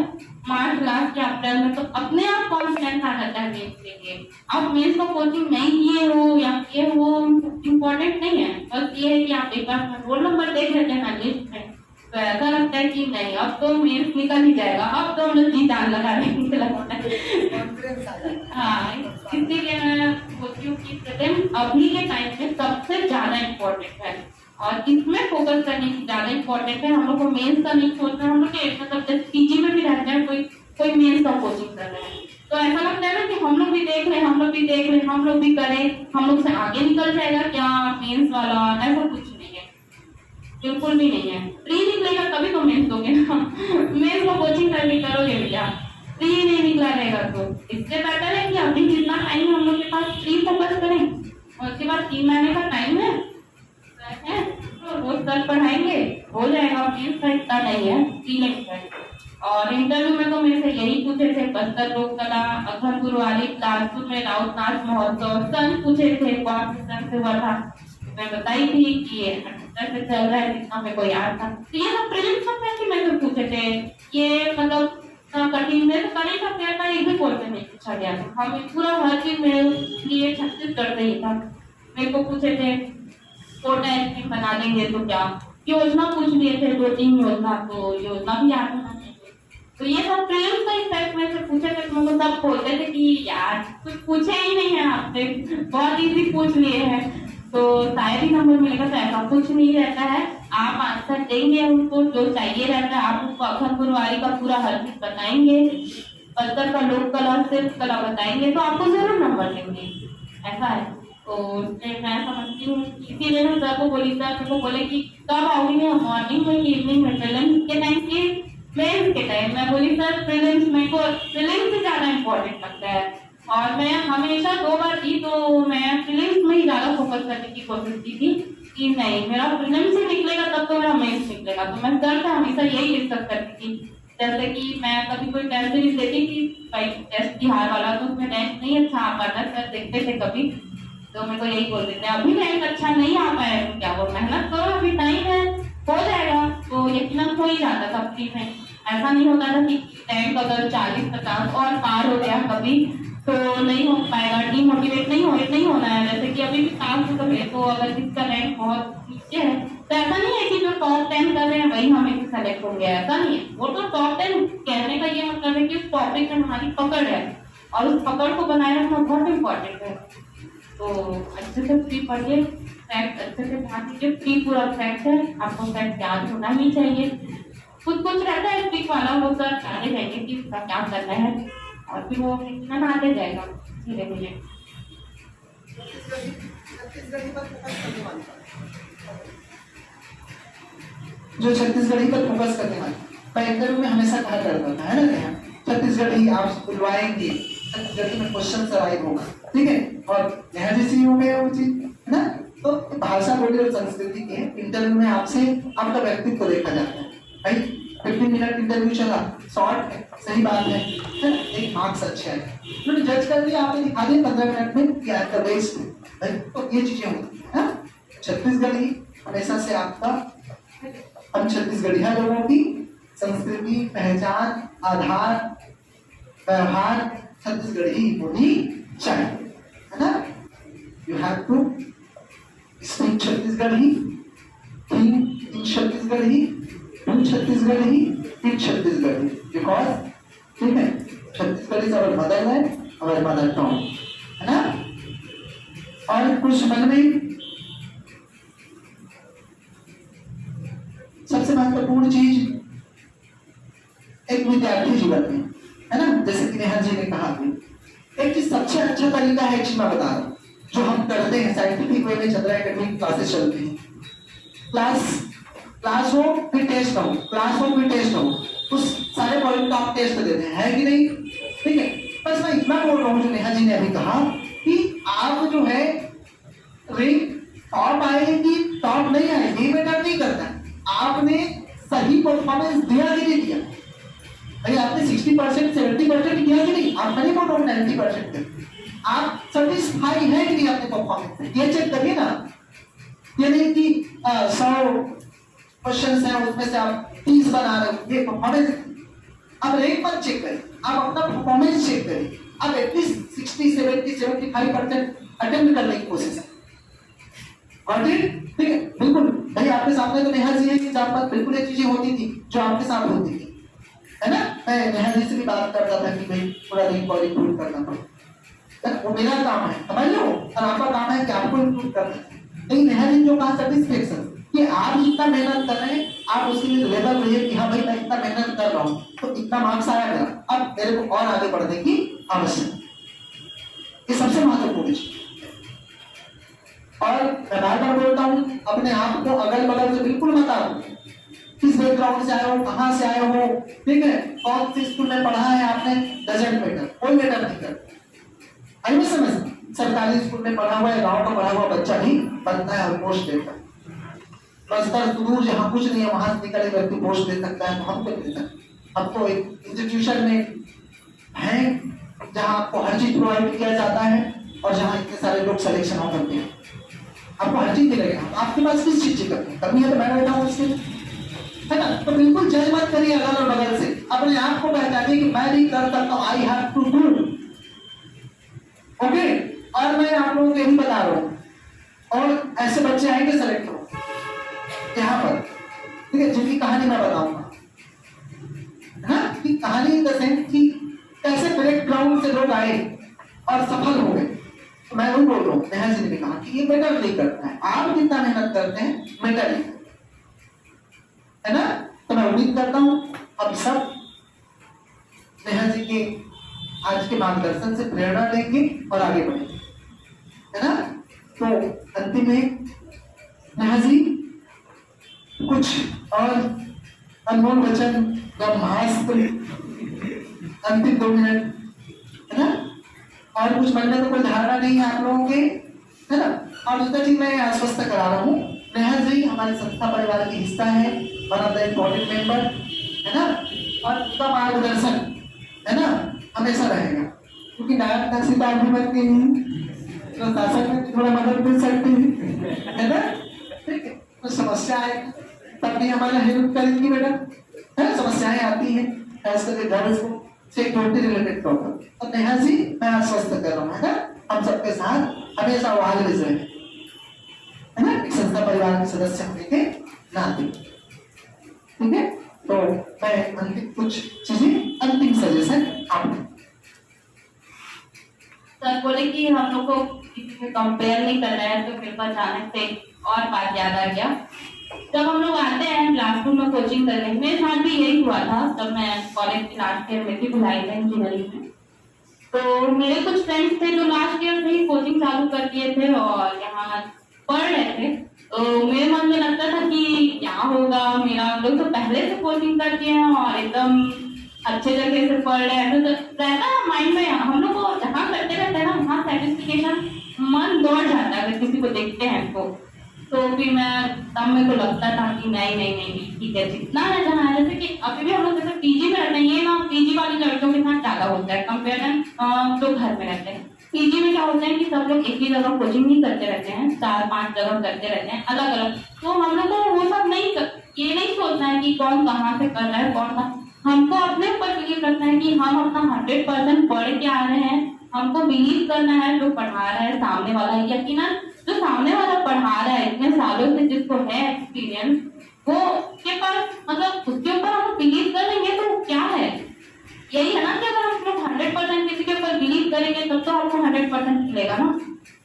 मार्च लास्ट या अप्रैल में, तो अपने आप कॉन्फिडेंस आ जाता है मेंस के लिए। अब मेंस का कोचिंग नहीं किए हो या किए हो इम्पोर्टेंट नहीं है, बस ये है कि आप एक बार रोल नंबर देख लेते हैं ना लिस्ट में, तो ऐसा लगता है कि नहीं अब तो मेंस निकल ही जाएगा, अब तो हम लोग जी जान लगा देंगे लगता है। हाँ इसीलिए मैं बोलती हूँ कि प्रीलिम्स अभी के टाइम में सबसे ज्यादा इम्पोर्टेंट है और इसमें फोकस करने की ज्यादा इम्पोर्टेंट है। हम लोग को मेंस का नहीं सोचना, हम लोग के मतलब जैसे पीजी में भी रहते हैं कोई मेंस का कोचिंग कर रहे हैं, तो ऐसा लगता है ना कि हम लोग भी देख लें, हम लोग भी देख लें, हम लोग भी करें, हम लोग से आगे निकल जाएगा क्या मेंस वाला, ऐसा कुछ नहीं है, बिल्कुल भी नहीं है। प्री निकलेगा तभी तो मेंस दोगे ना, मेंस को कोचिंग करके करोगे भैया, प्री नहीं निकला रहेगा तो इससे बेटर है कि अभी जितना टाइम हम लोग के पास प्री फोकस करें और उसके बाद 3 महीने का टाइम है तो रोज कल पढ़ाएंगे, हो जाएगा, मेंस का इतना नहीं है, प्री नहीं और इंटरव्यू में तो मेरे से यही पूछे थे, बस्तर लोक कला, अखनपुर वाली, बिलासपुर में राउत नाच महोत्सव, सन पूछे थे कौन से सन से हुआ था। मैं बताई थी कि ये 78 से चल रहा है, जितना मेरे को याद था। तो ये सब प्रीलिम्स में मेरे से पूछे थे। ये मतलब कठिन में तो कड़ी था, पेड़ का एक भी क्वेश्चन नहीं पूछा गया था। हम पूरा हर चीज मेरे लिए छत्तीसगढ़ से ही था। मेरे को पूछे थे कोटा स्कीम बना देंगे तो क्या, योजना पूछ लिए थे 2-3 योजना, तो योजना भी याद होना चाहिए। तो ये सब प्रीलिम्स का इफेक्ट में से पूछे थे, तो मुझे सब बोलते थे कि यार कुछ पूछे ही नहीं है आपसे, बहुत इजी पूछ लिए हैं। तो शायद ही नंबर मिलेगा, तो ऐसा कुछ नहीं रहता है। आप आंसर देंगे उनको जो चाहिए रहता है, आप उनको अखनपुर वाली का पूरा हर चीज बताएंगे, बस्तर का लोक कला सिर्फ कला बताएंगे, तो आपको जरूर नंबर देंगे। ऐसा है। तो इसलिए मैं समझती हूँ, इसीलिए मैं सर को बोली, सर को बोले कि कब आओगी, मॉर्निंग में इवनिंग में, प्रीलिम्स के टाइम की मेंस के टाइम। मैं बोली सर प्रीलिम्स मेरे को प्रीलिम्स से ज्यादा इम्पोर्टेंट लगता है, और मैं हमेशा 2 बार दी तो मैं प्रीलिम्स में ही ज्यादा फोकस करने की कोशिश की थी कि नहीं मेरा प्रीलिम्स से निकलेगा तब तो मेरा मेंस निकलेगा। तो मैं सर से हमेशा यही डिस्कस करती थी। जैसे कि मैं कभी कोई टेस्ट सीरीज देती कि भाई टेस्ट बिहार वाला, तो उसमें रैंक नहीं अच्छा आ पाता, सर देखते थे कभी, तो मेरे को यही बोलते थे अभी रैंक अच्छा नहीं आ पाया तो क्या वो मेहनत करो, अभी टाइम है, हो जाएगा। तो यकीनन हो ही जाता था फ्री में। ऐसा नहीं होता था कि रैंक अगर 40-50 और पार हो गया कभी तो नहीं हो पाएगा, डीमोटिवेट नहीं होना है। जैसे कि अभी भी काम तो है, तो अगर जिसका रैंक बहुत नीचे है तो ऐसा नहीं है कि जो टॉप 10 कर रहे हैं वही हमें सेलेक्ट होंगे, ऐसा नहीं है। वो तो टॉप 10 कहने का ये मतलब है कि उस टॉपिक में हमारी पकड़ है, और उस पकड़ को बनाए रखना बहुत इम्पोर्टेंट है। तो अच्छे से फ्री पढ़िए, फैक्ट अच्छे से ध्यान दीजिए, फ्री पूरा फैक्ट है, आपको फैक्ट याद होना ही चाहिए। कुछ रहता है फ्री वाला, वो सर आगे जाएंगे कि उसका क्या करना है, और फिर वो आगे जाएगा धीरे धीरे। जो छत्तीसगढ़ी पर फोकस करने वाले, मैं इंटरव्यू में हमेशा कहा करता था, है ना, छत्तीसगढ़ी आप बुलवाएंगे, छत्तीसगढ़ी में क्वेश्चन अराइव होगा, ठीक है। और यहाँ जैसी हो गया वो चीज, है ना। तो भाषा, बोली और संस्कृति के इंटरव्यू में आपसे आपका व्यक्तित्व देखा जाता है। भाई 15 मिनट इंटरव्यू चला, शॉर्ट है, सही बात है, एक मार्क्स अच्छे है, उन्होंने जज कर लिया, आपने दिखा दिया 15 मिनट में कि आपका बेस्ट है भाई। तो ये चीजें होती है। छत्तीसगढ़ी हमेशा से आपका, हम छत्तीसगढ़िया लोगों की संस्कृति, पहचान, आधार, व्यवहार छत्तीसगढ़ी होनी चाहिए, है ना। You have to speak Chhattisgarhi, think in Chhattisgarhi, do Chhattisgarhi, teach Chhattisgarhi, because ठीक है Chhattisgarhi is our motherland, our mother tongue, है ना। और कुछ समझ में सबसे महत्वपूर्ण चीज एक विद्यार्थी जीवन में, है ना, जैसे कि नेहा जी ने कहा कि एक चीज सबसे अच्छा तरीका है, मैं बता रहा हूं, जो हम करते हैं साइंटिफिक वे में चल रहा है, एकेडमिक क्लासेस चलती हैं, क्लास हो फिर टेस्ट हो, क्लास हो फिर टेस्ट हो, उस सारे पॉइंट का आप टेस्ट देते हैं, है कि नहीं, ठीक है। बस मैं इतना बोल रहा हूँ जो नेहा जी ने अभी कहा कि आप जो है रैंक टॉप आएगी टॉप नहीं आएगी मैटर नहीं करता, आपने सही परफॉर्मेंस दिया कि नहीं दिया। भाई आपने 60% 70% किया कि नहीं, आप नहीं बोल रहा हूँ 90%, आप सेटिस्फाई है कि नहीं अपने परफॉर्मेंस से, ये चेक करिए ना। ये नहीं कि 100 क्वेश्चन है उसमें से आप 30 बना रहे हो, ये परफॉर्मेंस। अब रैंक मत चेक करें, आप अपना परफॉर्मेंस चेक करें, आप एटलीस्ट 60, 70, 75% अटेम्प्ट करने की कोशिश करें, ठीक है। बिल्कुल भाई आपके सामने तो नेहा जी है कि जहाँ पर बिल्कुल ये चीजें होती थी जो आपके साथ होती थी, है ना। मैं नेहा जी से भी बात करता था कि भाई थोड़ा रैंक और इम्प्रूव करना पड़ेगा, वो मेरा काम है, समझ लो, और आपका काम है कि आपको इम्प्रूव करना है। लेकिन नेहा जी जो कहा सेटिस्फेक्शन कि आप जितना मेहनत कर रहे हैं, आप उसके लिए लेवल रहिए कि हाँ भाई मैं इतना मेहनत कर रहा हूँ तो इतना मार्क्स आया मेरा, अब मेरे को और आगे बढ़ने की आवश्यकता, ये सबसे महत्वपूर्ण चीज। और मैं बार बार बोलता हूँ, अपने आप को अगल बगल से बिल्कुल बताओ, किस बैकग्राउंड से आए हो, कहाँ से आए हो, ठीक है, कौन सी स्कूल में पढ़ा है आपने, डजंट मैटर, कोई मैटर नहीं करता। आई समझ, सरकारी स्कूल में पढ़ा हुआ है, गांव का पढ़ा हुआ बच्चा ही बनता है और पोस्ट देता है। बस्तर दूर जहाँ कुछ नहीं है वहां से निकले व्यक्ति पोस्ट दे सकता है, तो हम क्या दे सकते, अब तो एक इंस्टीट्यूशन में है जहाँ आपको हर चीज प्रोवाइड किया जाता है और जहाँ इतने सारे लोग सिलेक्शन हो करते हैं, आपको हर चीज मिलेगा। आपके पास किस चीज की कमी है तो मैं बैठा हूँ उसके, है ना। तो बिल्कुल जज मत करिए अगल और बगल से, अपने आप को पहचानिए कि मैं भी कर सकता हूँ, I have to do. Okay, और मैं आप लोगों को यही बता रहा हूँ, और ऐसे बच्चे आएंगे सेलेक्ट हो यहाँ पर, ठीक है, जिनकी कहानी मैं बताऊंगा, है ना, कि कहानी इन द सेंस कि कैसे बैकग्राउंड से लोग आए और सफल हो गए। तो मैं वही बोल रहा हूँ, नेहा जी ने कहा कि ये मैटर नहीं करता है, आप जितना मेहनत करते हैं मैटर नहीं, है ना। तो मैं उम्मीद करता हूँ अब सब नेहा जी के आज के मार्गदर्शन से प्रेरणा लेंगे और आगे बढ़ेंगे, है ना। तो अंतिम में नेहा जी कुछ और अनमोल वचन, ब्रह्मास्त्र, अंतिम 2 मिनट, है ना। और कुछ मन में तो कोई धारणा नहीं है आप लोगों के, है ना। और दूसरा चीज मैं आश्वस्त करा रहा हूँ, नेहा जी हमारे संस्था परिवार की हिस्सा है, one of the important member, है ना। और उसका मार्गदर्शन, है ना, हमेशा रहेगा, क्योंकि नायक तहसीलदार भी बनती है तो शासन में थोड़ा मदद मिल सकती है ना। ठीक है, कुछ समस्या है तब भी हमारा हेल्प करेंगी बेटा, है, समस्याएं आती हैं खास करके घर सिक्योरिटी रिलेटेड प्रॉब्लम। तो नेहा जी मैं आश्वस्त कर रहा हूँ, है ना, हम सबके साथ हमेशा ऑलवेज रहे, है ना, एक संस्था परिवार के सदस्य होने के नाते, ठीक है। तो मैं अंतिम कुछ चीजें, अंतिम सजेशन आपको। सर बोले कि हम लोग को किसी से कंपेयर नहीं करना है, तो मेरे पास अचानक से और बात याद आ गया। जब हम लोग आते हैं क्लासरूम में कोचिंग करने, मेरे साथ भी यही हुआ था। जब मैं कॉलेज के लास्ट ईयर में थी, भिलाई में इंजीनियरिंग में, तो मेरे कुछ फ्रेंड्स थे जो लास्ट ईयर से ही कोचिंग चालू कर दिए थे और यहाँ पढ़ रहे थे। तो मेरे मन में लगता था कि क्या होगा, मेरा हम लोग तो पहले से कोचिंग करते हैं और एकदम अच्छे जगह से पढ़ रहे हैं, तो रहता है माइंड में, हम लोग को जहाँ करते रहते हैं ना वहाँ सेटिस्फिकेशन, मन दौड़ जाता है अगर किसी को देखते हैं तो फिर मैं तब मेरे को लगता था कि नहीं ठीक है, जितना है जहाँ है। जैसे कि अभी भी हम लोग जैसे पीजी में रहते हैं, ये ना पीजी वाली लड़कियों के साथ ज्यादा होता है कंपेयर जो घर में रहते हैं। पीजी में क्या होता है कि सब लोग एक ही जगह कोचिंग नहीं करते रहते हैं, 4-5 जगह करते रहते हैं अलग अलग। तो हम लोग को वो सब ये नहीं सोचना है कि कौन कहाँ से कर रहा है, कौन कहाँ, हमको अपने ऊपर बिलीव करना है कि हम अपना 100% पढ़ के आ रहे हैं। हमको बिलीव करना है जो पढ़ा रहा है सामने वाला, यकीनन जो सामने वाला पढ़ा रहा है इतने सालों से, जिसको है एक्सपीरियंस, वो के पास मतलब उसके ऊपर हम बिलीव कर लेंगे तो क्या है, यही है ना कि अगर हम लोग 100% किसी के ऊपर बिलीव करेंगे तब तो हमको 100% मिलेगा ना।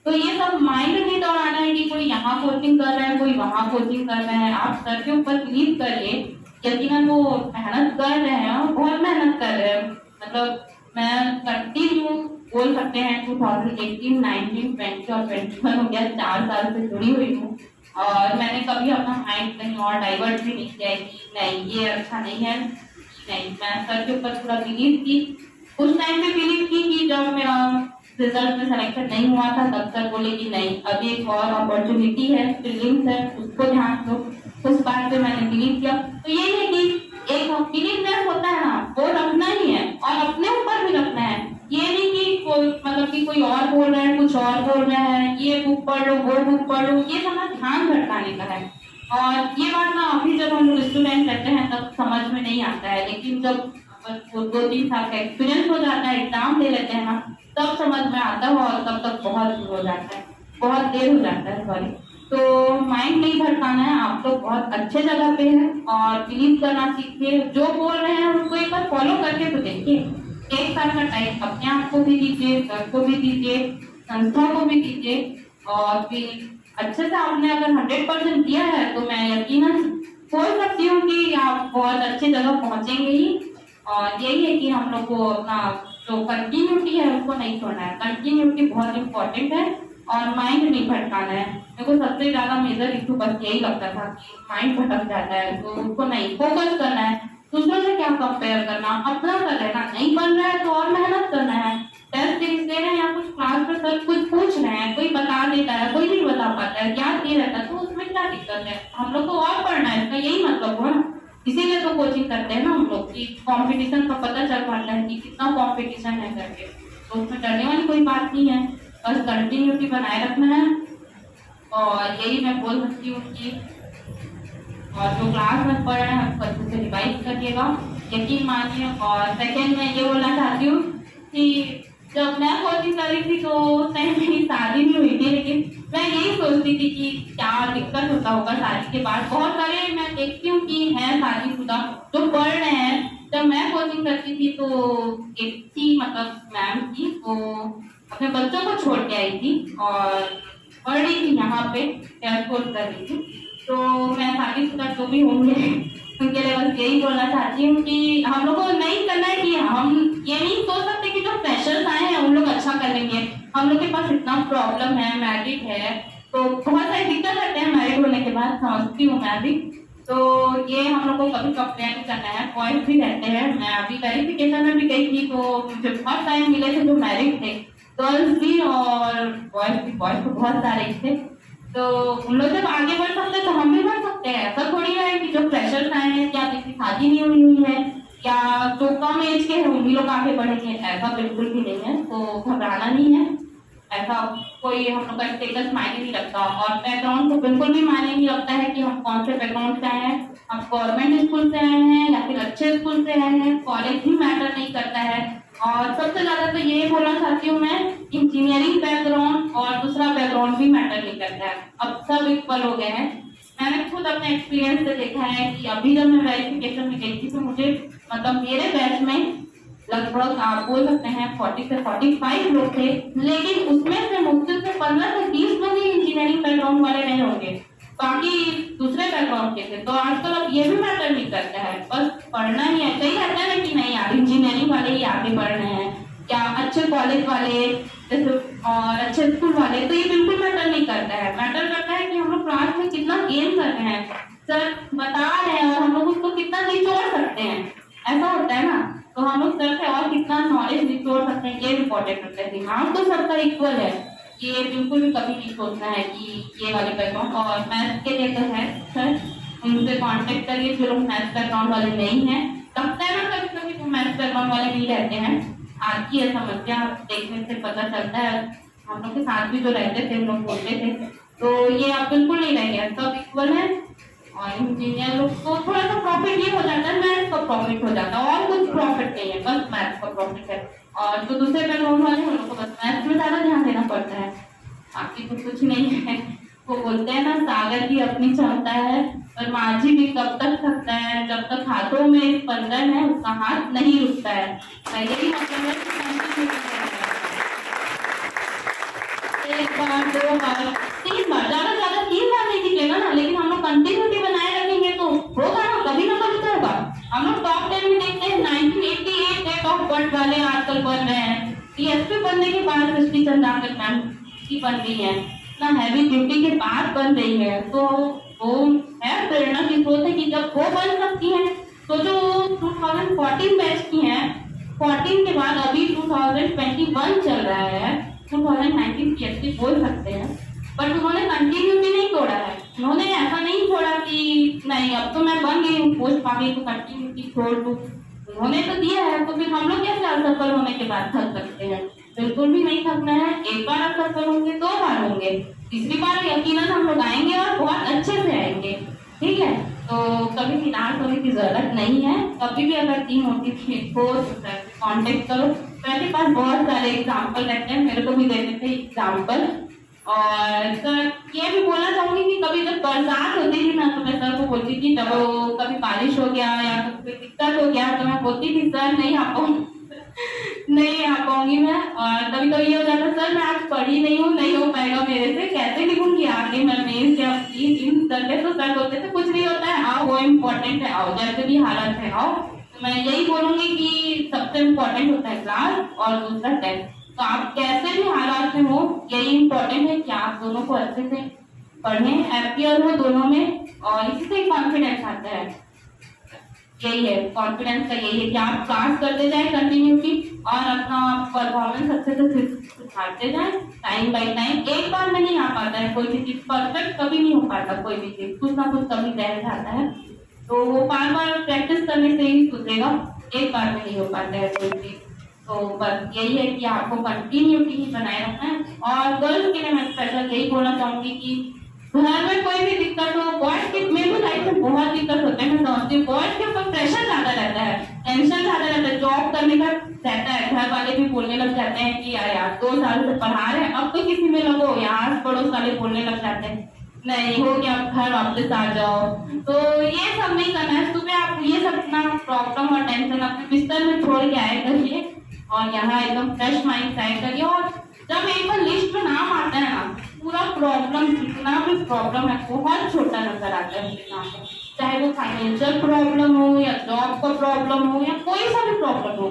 तो ये सब माइंड नहीं दौड़ाना है कि कोई यहाँ कोचिंग कर रहा है, कोई वहाँ कोचिंग कर रहा है। आप सर के ऊपर बिलीव करिए, यकीनन वो मेहनत कर रहे हैं, बहुत मेहनत कर रहे हैं। मतलब मैं कंटिन्यू बोल सकते हैं 2018, 19, 20 और 21 हो गया, 4 साल से जुड़ी हुई हूँ और मैंने कभी अपना माइंड कहीं और डाइवर्ट भी नहीं किया कि नहीं ये अच्छा नहीं है, नहीं। मैं सर के ऊपर पूरा बिलीव की, उस टाइम पे बिलीव की कि जब मेरा रिजल्ट में सिलेक्शन नहीं हुआ था तब सर बोले कि नहीं अभी एक और अपॉर्चुनिटी है, प्रीलिम्स है, उसको ध्यान दो। उस बात पे मैंने बिलीव किया। तो यही है कि एक बिलीवनेस होता है ना, वो रखना ही है और अपने ऊपर भी रखना है। ये नहीं कि कोई मतलब कि कोई और बोल रहा है, कुछ और बोल रहा है, ये बुक पढ़ लो, वो बुक पढ़ लो, ये सब ध्यान भटकाने का है। और ये बात ना अभी जब हम लोग स्टूडेंट रहते हैं तब समझ में नहीं आता है, लेकिन जब 2-3 साल का एक्सपीरियंस हो जाता है, एग्जाम दे लेते हैं ना, तब समझ में आता है और तब तक बहुत दूर हो जाता है, बहुत देर हो जाता है, सॉरी। तो माइंड नहीं भटकाना है, आप लोग बहुत अच्छे जगह पे हैं और बिलीव करना सीखिए। जो बोल रहे हैं उसको एक बार फॉलो करके तो देखिए। 1 साल का टाइम अपने आप को भी दीजिए, घर को भी दीजिए, संस्था को भी दीजिए और फिर अच्छे से आपने अगर 100% दिया है तो मैं यकीनन बोल सकती हूँ कि आप बहुत अच्छी जगह पहुंचेंगे ही। और यही है कि हम लोग को अपना जो कंटिन्यूटी है उसको नहीं छोड़ना है। कंटिन्यूटी बहुत इंपॉर्टेंट है और माइंड नहीं भटकाना है। मेरे को सबसे ज्यादा मेजर इशू बस यही लगता था कि माइंड भटक जाता है, तो उसको नहीं फोकस करना है। दूसरों से क्या कंपेयर करना, अपना कर लेना, नहीं बन रहा है तो और मेहनत करना है। टेस्ट सीरीज दे रहे हैं या कुछ क्लास में सर कुछ पूछ रहे हैं, कोई बता देता है, कोई नहीं बता पाता है, याद नहीं रहता, तो उसमें क्या दिक्कत है। हम लोग को और पढ़ना है, इसका यही मतलब हुआ ना, इसीलिए तो तो कोचिंग करते हैं ना हम लोग कि कंपटीशन का पता चल पाता है कि कितना कंपटीशन है करके, तो उसमें डरने वाली कोई बात नहीं है, बस कंटिन्यूटी बनाए रखना है। और यही मैं बोल सकती हूँ कि और जो क्लास में पढ़ रहे हैं अच्छे से रिवाइज करिएगा, यकीन मानिए। और सेकेंड मैं ये बोलना चाहती हूँ कि जब मैं कोचिंग कर रही थी तो उस टाइम मेरी शादी नहीं हुई थी, लेकिन मैं यही सोचती थी कि क्या दिक्कत होता होगा शादी के बाद। बहुत सारे मैं देखती हूँ कि हैं शादीशुदा जो पढ़ रहे हैं। जब मैं कोचिंग करती थी तो एक थी मतलब मैम थी, वो अपने बच्चों को छोड़ के आई थी और पढ़ रही थी यहाँ पे, एयरपोर्ट कर रही थी। तो मैं शादीशुदा जो भी होंगे उनके लिए बस यही बोलना चाहती हूँ कि हम लोग को नहीं करना है कि हम ये नहीं सोच सकते कि जो फ्रेशर्स आए हैं उन लोग अच्छा कर लेंगे। हम लोग के पास इतना प्रॉब्लम है, मैरिड है तो बहुत सारी दिक्कत रहते हैं मैरिड होने के बाद, समझती हूँ मैं भी। तो ये हम लोग को कभी कंप्लेन नहीं करना है। बॉयज भी रहते हैं, मैं अभी वेरिफिकेशन में भी गई थी तो मुझे बहुत टाइम मिले थे जो मैरिड थे, गर्ल्स भी और बॉयज भी। बॉयज तो बहुत सारे थे, तो उन लोग जब आगे बढ़ सकते हैं तो हम भी बढ़ सकते हैं। ऐसा थोड़ी है कि जो फ्रेशर्स आए हैं क्या किसी शादी नहीं हुई है या जो कम एज के हैं उन्हीं लोग आगे बढ़ेंगे, ऐसा बिल्कुल भी नहीं है। तो घबराना नहीं है, ऐसा कोई हम लोग का स्टेटस मायने नहीं रखता और बैकग्राउंड को बिल्कुल भी मायने नहीं रखता है कि हम कौन से बैकग्राउंड से आए हैं, हम गवर्नमेंट स्कूल से आए हैं या फिर अच्छे स्कूल से आए हैं, कॉलेज भी मैटर नहीं करता है। और सबसे ज्यादा तो ये बोलना चाहती हूँ मैं, इंजीनियरिंग बैकग्राउंड और दूसरा बैकग्राउंड भी मैटर नहीं करता है, अब सब इक्वल हो गए हैं। मैंने खुद अपने एक्सपीरियंस से देखा है कि अभी जब मैं वेरिफिकेशन में गई थी तो मुझे मतलब मेरे बैच में लगभग आप बोल सकते हैं 40 से 45 लोग थे, लेकिन उसमें से मुश्किल से 15 से 20 लोग ही इंजीनियरिंग बैकग्राउंड वाले रहे होंगे, बाकी दूसरे बैकग्राउंड के थे। तो आजकल अब ये भी मैटर नहीं करता है, बस पढ़ना ही है। कहीं रहता है कि नहीं यार इंजीनियरिंग वाले ही आगे बढ़ रहे हैं या अच्छे कॉलेज वाले जैसे और अच्छे स्कूल वाले, तो ये बिल्कुल मैटर नहीं करता है। मैटर करता है कि हम लोग क्लास में कितना गेन कर रहे हैं, सर बता रहे हैं और हम लोग उसको कितना निचोड़ सकते हैं, ऐसा होता है ना। तो हम लोग सर से और कितना नॉलेज निचोड़ सकते हैं ये इम्पोर्टेंट होता है। दिमाग तो सबका इक्वल है, ये बिल्कुल भी कभी नहीं सोचना है कि ये वाले बैकग्राउंड। और मैथ्स के लिए तो है सर, उनसे कांटेक्ट करिए जो लोग मैथ्स बैकग्राउंड वाले नहीं हैं। लगता है ना कभी कभी जो मैथ्स बैकग्राउंड वाले नहीं रहते हैं, आज की समस्या देखने से पता चलता है। हम लोग के साथ भी जो रहते थे हम लोग बोलते थे, तो ये अब बिल्कुल नहीं रह गया, सब इक्वल है। और इंजीनियर लोग को थोड़ा सा प्रॉफिट ये हो जाता है, मैथ्स का प्रॉफिट हो जाता है और कुछ प्रॉफिट नहीं है, बस मैथ्स का प्रॉफिट है। और जो दूसरे बैकग्राउंड वाले हैं उन लोग को बस मैथ्स में ज्यादा ध्यान देना पड़ता है, बाकी तो कुछ नहीं है। वो बोलते हैं ना सागर की अपनी क्षमता है और माझी भी कब तक सकता है, जब तक हाथों में स्पंदन है उसका हाथ नहीं रुकता है। यही मतलब है एक बार, दो बार, 3 बार, ज्यादा ज्यादा 3 बार नहीं दिखेगा ना, लेकिन हम लोग कंटिन्यूटी बनाए रखेंगे तो होगा ना, कभी ना कभी तो होगा। हम लोग टॉप 10 में देखते हैं 1988 डेट ऑफ बर्थ वाले आजकल बन रहे हैं, टीएसपी बनने के बाद सृष्टि चंद्राकर मैम की बन रही है ना, हैवी ड्यूटी के बाद बन रही है। तो वो है प्रेरणा की स्रोत है कि जब वो बन सकती है तो जो 2014 बैच की है, 14 के बाद अभी 2021 चल रहा है, 2019 पीएचडी बोल सकते हैं, बट उन्होंने कंटिन्यूटी नहीं तोड़ा है। उन्होंने ऐसा नहीं छोड़ा कि नहीं अब तो मैं बन गई हूँ पोस्ट पा गई तो कंटिन्यूटी छोड़ दूँ, उन्होंने तो दिया है। तो फिर हम लोग कैसे असफल होने के बाद थक सकते हैं? बिल्कुल भी नहीं थकना है। एक बार असफल होंगे, 2 बार होंगे, तीसरी बार यकीनन हम लोग आएंगे और बहुत अच्छे से आएंगे, ठीक है। तो कभी निराश होने की जरूरत नहीं है, कभी भी अगर टीम मोटिवेट हो तो कॉन्टेक्ट करो। मेरे पास बहुत सारे एग्जाम्पल रहते हैं, मेरे को भी देते थे एग्जाम्पल। और सर ये भी बोलना चाहूंगी कि कभी जब बरसात होती थी ना तो मैं सर को बोलती थी, जब कभी बारिश हो गया या कोई दिक्कत हो गया तो मैं बोलती थी सर नहीं आ पाऊंगी नहीं आ पाऊंगी मैं। और कभी कभी ये हो जाता सर मैं आज पढ़ी नहीं हूँ, नहीं हो पाएगा मेरे से, कैसे लिखूंगी आगे मैं मेंस या इन करके। तो सर बोलते थे कुछ नहीं होता है, आओ वो इम्पोर्टेंट है, आओ जैसे भी हालत है आओ। तो मैं यही बोलूंगी कि सबसे इम्पोर्टेंट होता है क्लास और दूसरा टेस्ट। तो आप कैसे भी हालात में हो, यही इम्पोर्टेंट है कि आप दोनों को अच्छे से पढ़ें, एफपीआर हो दोनों में, और इसी से कॉन्फिडेंस आता है। यही है कॉन्फिडेंस का, यही है कि आप क्लास करते जाए कंटिन्यूटी और अपना परफॉर्मेंस अच्छे से सुधारते जाए टाइम बाय टाइम। एक बार में नहीं आ पाता है कोई भी चीज, परफेक्ट कभी नहीं हो पाता कोई भी चीज, कुछ ना कुछ कभी रह जाता है। तो वो बार बार प्रैक्टिस करने से ही सुधरेगा, एक बार में नहीं हो पाता है कोई चीज। तो बस यही है कि आपको कंटिन्यूटी ही बनाए रखना है। और गर्ल्स के लिए मैं स्पेशल यही बोलना चाहूंगी कि घर में कोई भी दिक्कत हो, बॉयज के मेरे भी लाइफ में बहुत दिक्कत होते हैं, मैं समझती हूँ। बॉयज के ऊपर प्रेशर ज्यादा रहता है, टेंशन ज्यादा रहता है, जॉब करने का रहता है, घर वाले भी बोलने लग जाते हैं कि यार 2 साल से पढ़ा रहे हैं, अब तो किसी में लगो, या आस पड़ोस वाले बोलने लग जाते हैं नहीं हो गया, अब घर वापस आ जाओ। तो ये सब नहीं करना है। सुबह आप ये सब अपना प्रॉब्लम और टेंशन अपने बिस्तर में छोड़ के आए करिए और यहाँ एकदम फ्रेश माइंड सेट करिए। और जब एक बार लिस्ट में नाम आता है ना, पूरा प्रॉब्लम, जितना भी प्रॉब्लम है बहुत छोटा नजर आता है उसके नाम पे, चाहे वो फाइनेंशियल प्रॉब्लम हो या जॉब का प्रॉब्लम हो या कोई सा भी प्रॉब्लम हो,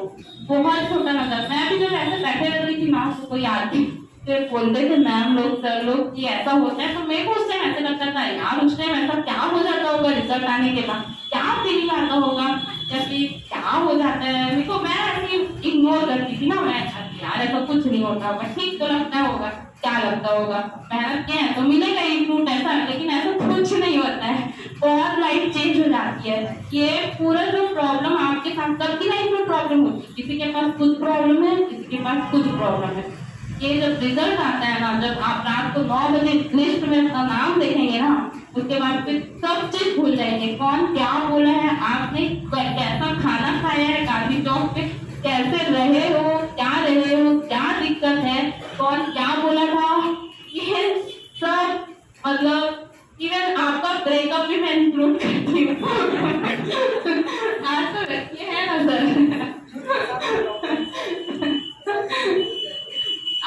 बहुत छोटा नजर। मैं भी जब ऐसे बैठे रहती थी ना, कोई आती फिर बोलते थे मैम लोग, सर लोग कि ऐसा होता है, तो मेरे को उस टाइम ऐसे लगता था यार उस टाइम ऐसा क्या हो जाता होगा रिजल्ट आने के बाद, क्या फीलिंग आता होगा या फिर क्या हो जाता है। मेरे को मैं ऐसे इग्नोर करती थी ना, मैं यार ऐसा कुछ नहीं होता होगा, ठीक तो लगता होगा, क्या लगता होगा, मेहनत किया है तो मिलेगा ही फ्रूट ऐसा, लेकिन ऐसा कुछ नहीं होता है। बहुत लाइफ चेंज हो जाती है। ये पूरा जो प्रॉब्लम आपके साथ, सबकी लाइफ में प्रॉब्लम होती है, किसी के पास कुछ प्रॉब्लम है, किसी के पास कुछ प्रॉब्लम है। ये जब रिजल्ट आता है ना, जब आप रात को 9 बजे लिस्ट में अपना नाम देखेंगे ना, उसके बाद फिर सब चीज भूल जाएंगे, कौन क्या बोला है, आपने कैसा खाना खाया है, गांधी चौक पे कैसे रहे हो, क्या दिक्कत है, कौन क्या बोला था, ये सब मतलब इवन आपका ब्रेकअप भी मैं इंक्लूड करती हूँ। आज तो रखिए है ना सर।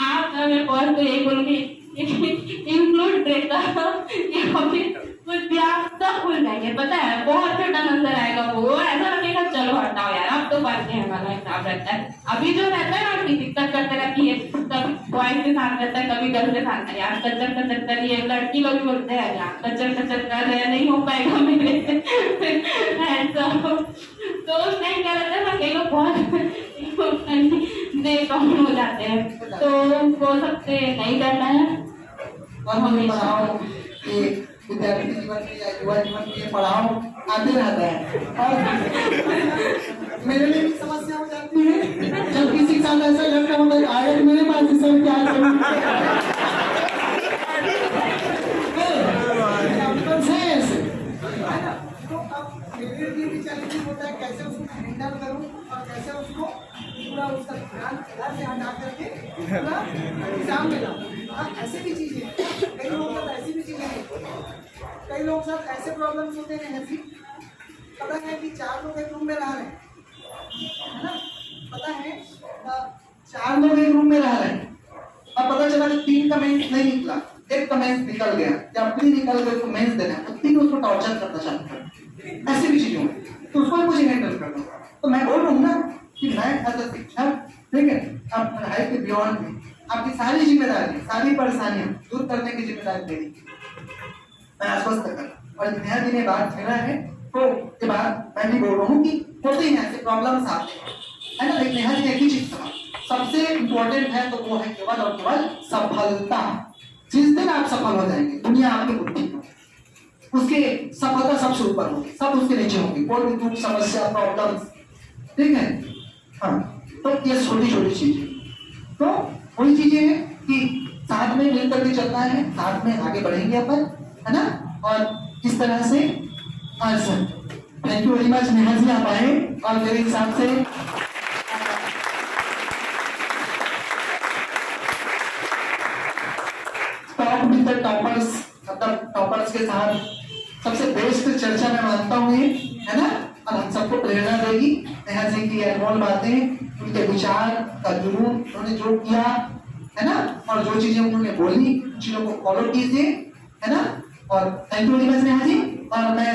आप मैं बॉस को यही बोलूंगी इंक्लूड ब्रेकअप या फिर कुछ भी आप सब भूल जाएंगे, पता है बहुत छोटा नजर आएगा वो, ऐसा लगेगा चलो हटाओ यार अब तो बात नहीं हमारा हिसाब रहता है। अभी जो रहता है ना कि दिक्कत करते रहती है, कभी बॉयज के साथ रहता है, कभी गर्ल के साथ, यार कच्चर कच्चर करिए, लड़की लोग भी बोलते हैं यार कच्चर कच्चर कर रहे हैं, नहीं हो पाएगा मेरे ऐसा। तो उस टाइम क्या रहता है ना, कई लोग बहुत डाउन हो जाते हैं, तो वो सबसे नहीं करना है। और हमें पढ़ाओ कि विद्यार्थी जीवन में या युवा जीवन में पढ़ाओ आते रहता है। और मेरे लिए भी समस्या हो जाती है जब किसी के साथ ऐसा लगता होता है आए मेरे पास सर क्या करूं, है ना। तो अब मेरे लिए भी चैलेंजिंग होता है कैसे उसको हैंडल करूं और कैसे उसको पूरा उसका ध्यान घर से हटा करके पूरा एग्जाम में लाऊं। ऐसे भी चीजें कई लोगों के साथ ऐसी भी चीजें हैं, कई लोगों के साथ ऐसे प्रॉब्लम्स होते हैं ऐसी, पता है कि 4 लोग एक रूम में रह रहे हैं, है ना, पता है 4 लोग एक रूम में रह रहे हैं, अब पता चला कि 3 कमेंट नहीं निकला, एक कमेंट निकल गया या प्री निकल गया, तो मेंस देना है तो 3 उसको टॉर्चर करना चाहता है, ऐसी भी चीजें होंगी, तो उसको मुझे हैंडल करना। तो मैं बोल रहा हूँ ना कि मैं एज अ शिक्षक, ठीक है, अब पढ़ाई के बियॉन्ड में आपकी सारी जिम्मेदारी, सारी परेशानियां दूर करने की जिम्मेदारी मेरी, मैं आश्वस्त कर। और नया दिन ये बात कह रहा है तो ये बात मैं भी बोल रहा हूँ कि होते हैं ऐसे प्रॉब्लम्स आते हैं, है ना। लेकिन नया दिन एक ही चीज था, सबसे इम्पोर्टेंट है तो वो है केवल और केवल सफलता। जिस दिन आप सफल हो जाएंगे, दुनिया आपकी बुद्धि में, उसके सफलता सबसे ऊपर होगी, सब उसके नीचे होगी, कोई भी दुख समस्या प्रॉब्लम्स, ठीक है। हाँ, तो ये छोटी छोटी चीजें, तो वही चीजें हैं कि साथ में मिलकर के चलना है, साथ में आगे बढ़ेंगे अपन, है ना। और इस तरह से sir thank you very much Neha ji, आप आए और मेरे हिसाब से टॉप विद द टॉपर्स, मतलब टॉपर्स के साथ सबसे बेस्ट चर्चा मैं मानता हूँ ये, है ना। और हम सबको प्रेरणा देगी नेहा जी की अनमोल बातें, उनके विचार का जुनून, उन्होंने जो किया, है ना, और जो चीजें उन्होंने बोली चीजों को फॉलो कीजिए, है ना। और thank you very much Neha ji. और मैं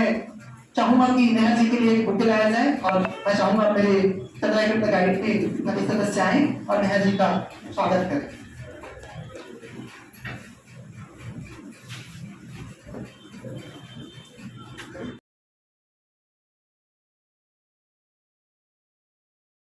चाहूंगा कि नेहा जी के लिए एक बुक लाया जाए और मैं चाहूंगा मेरे गाइड के सदस्य आए और नेहा जी का स्वागत करें।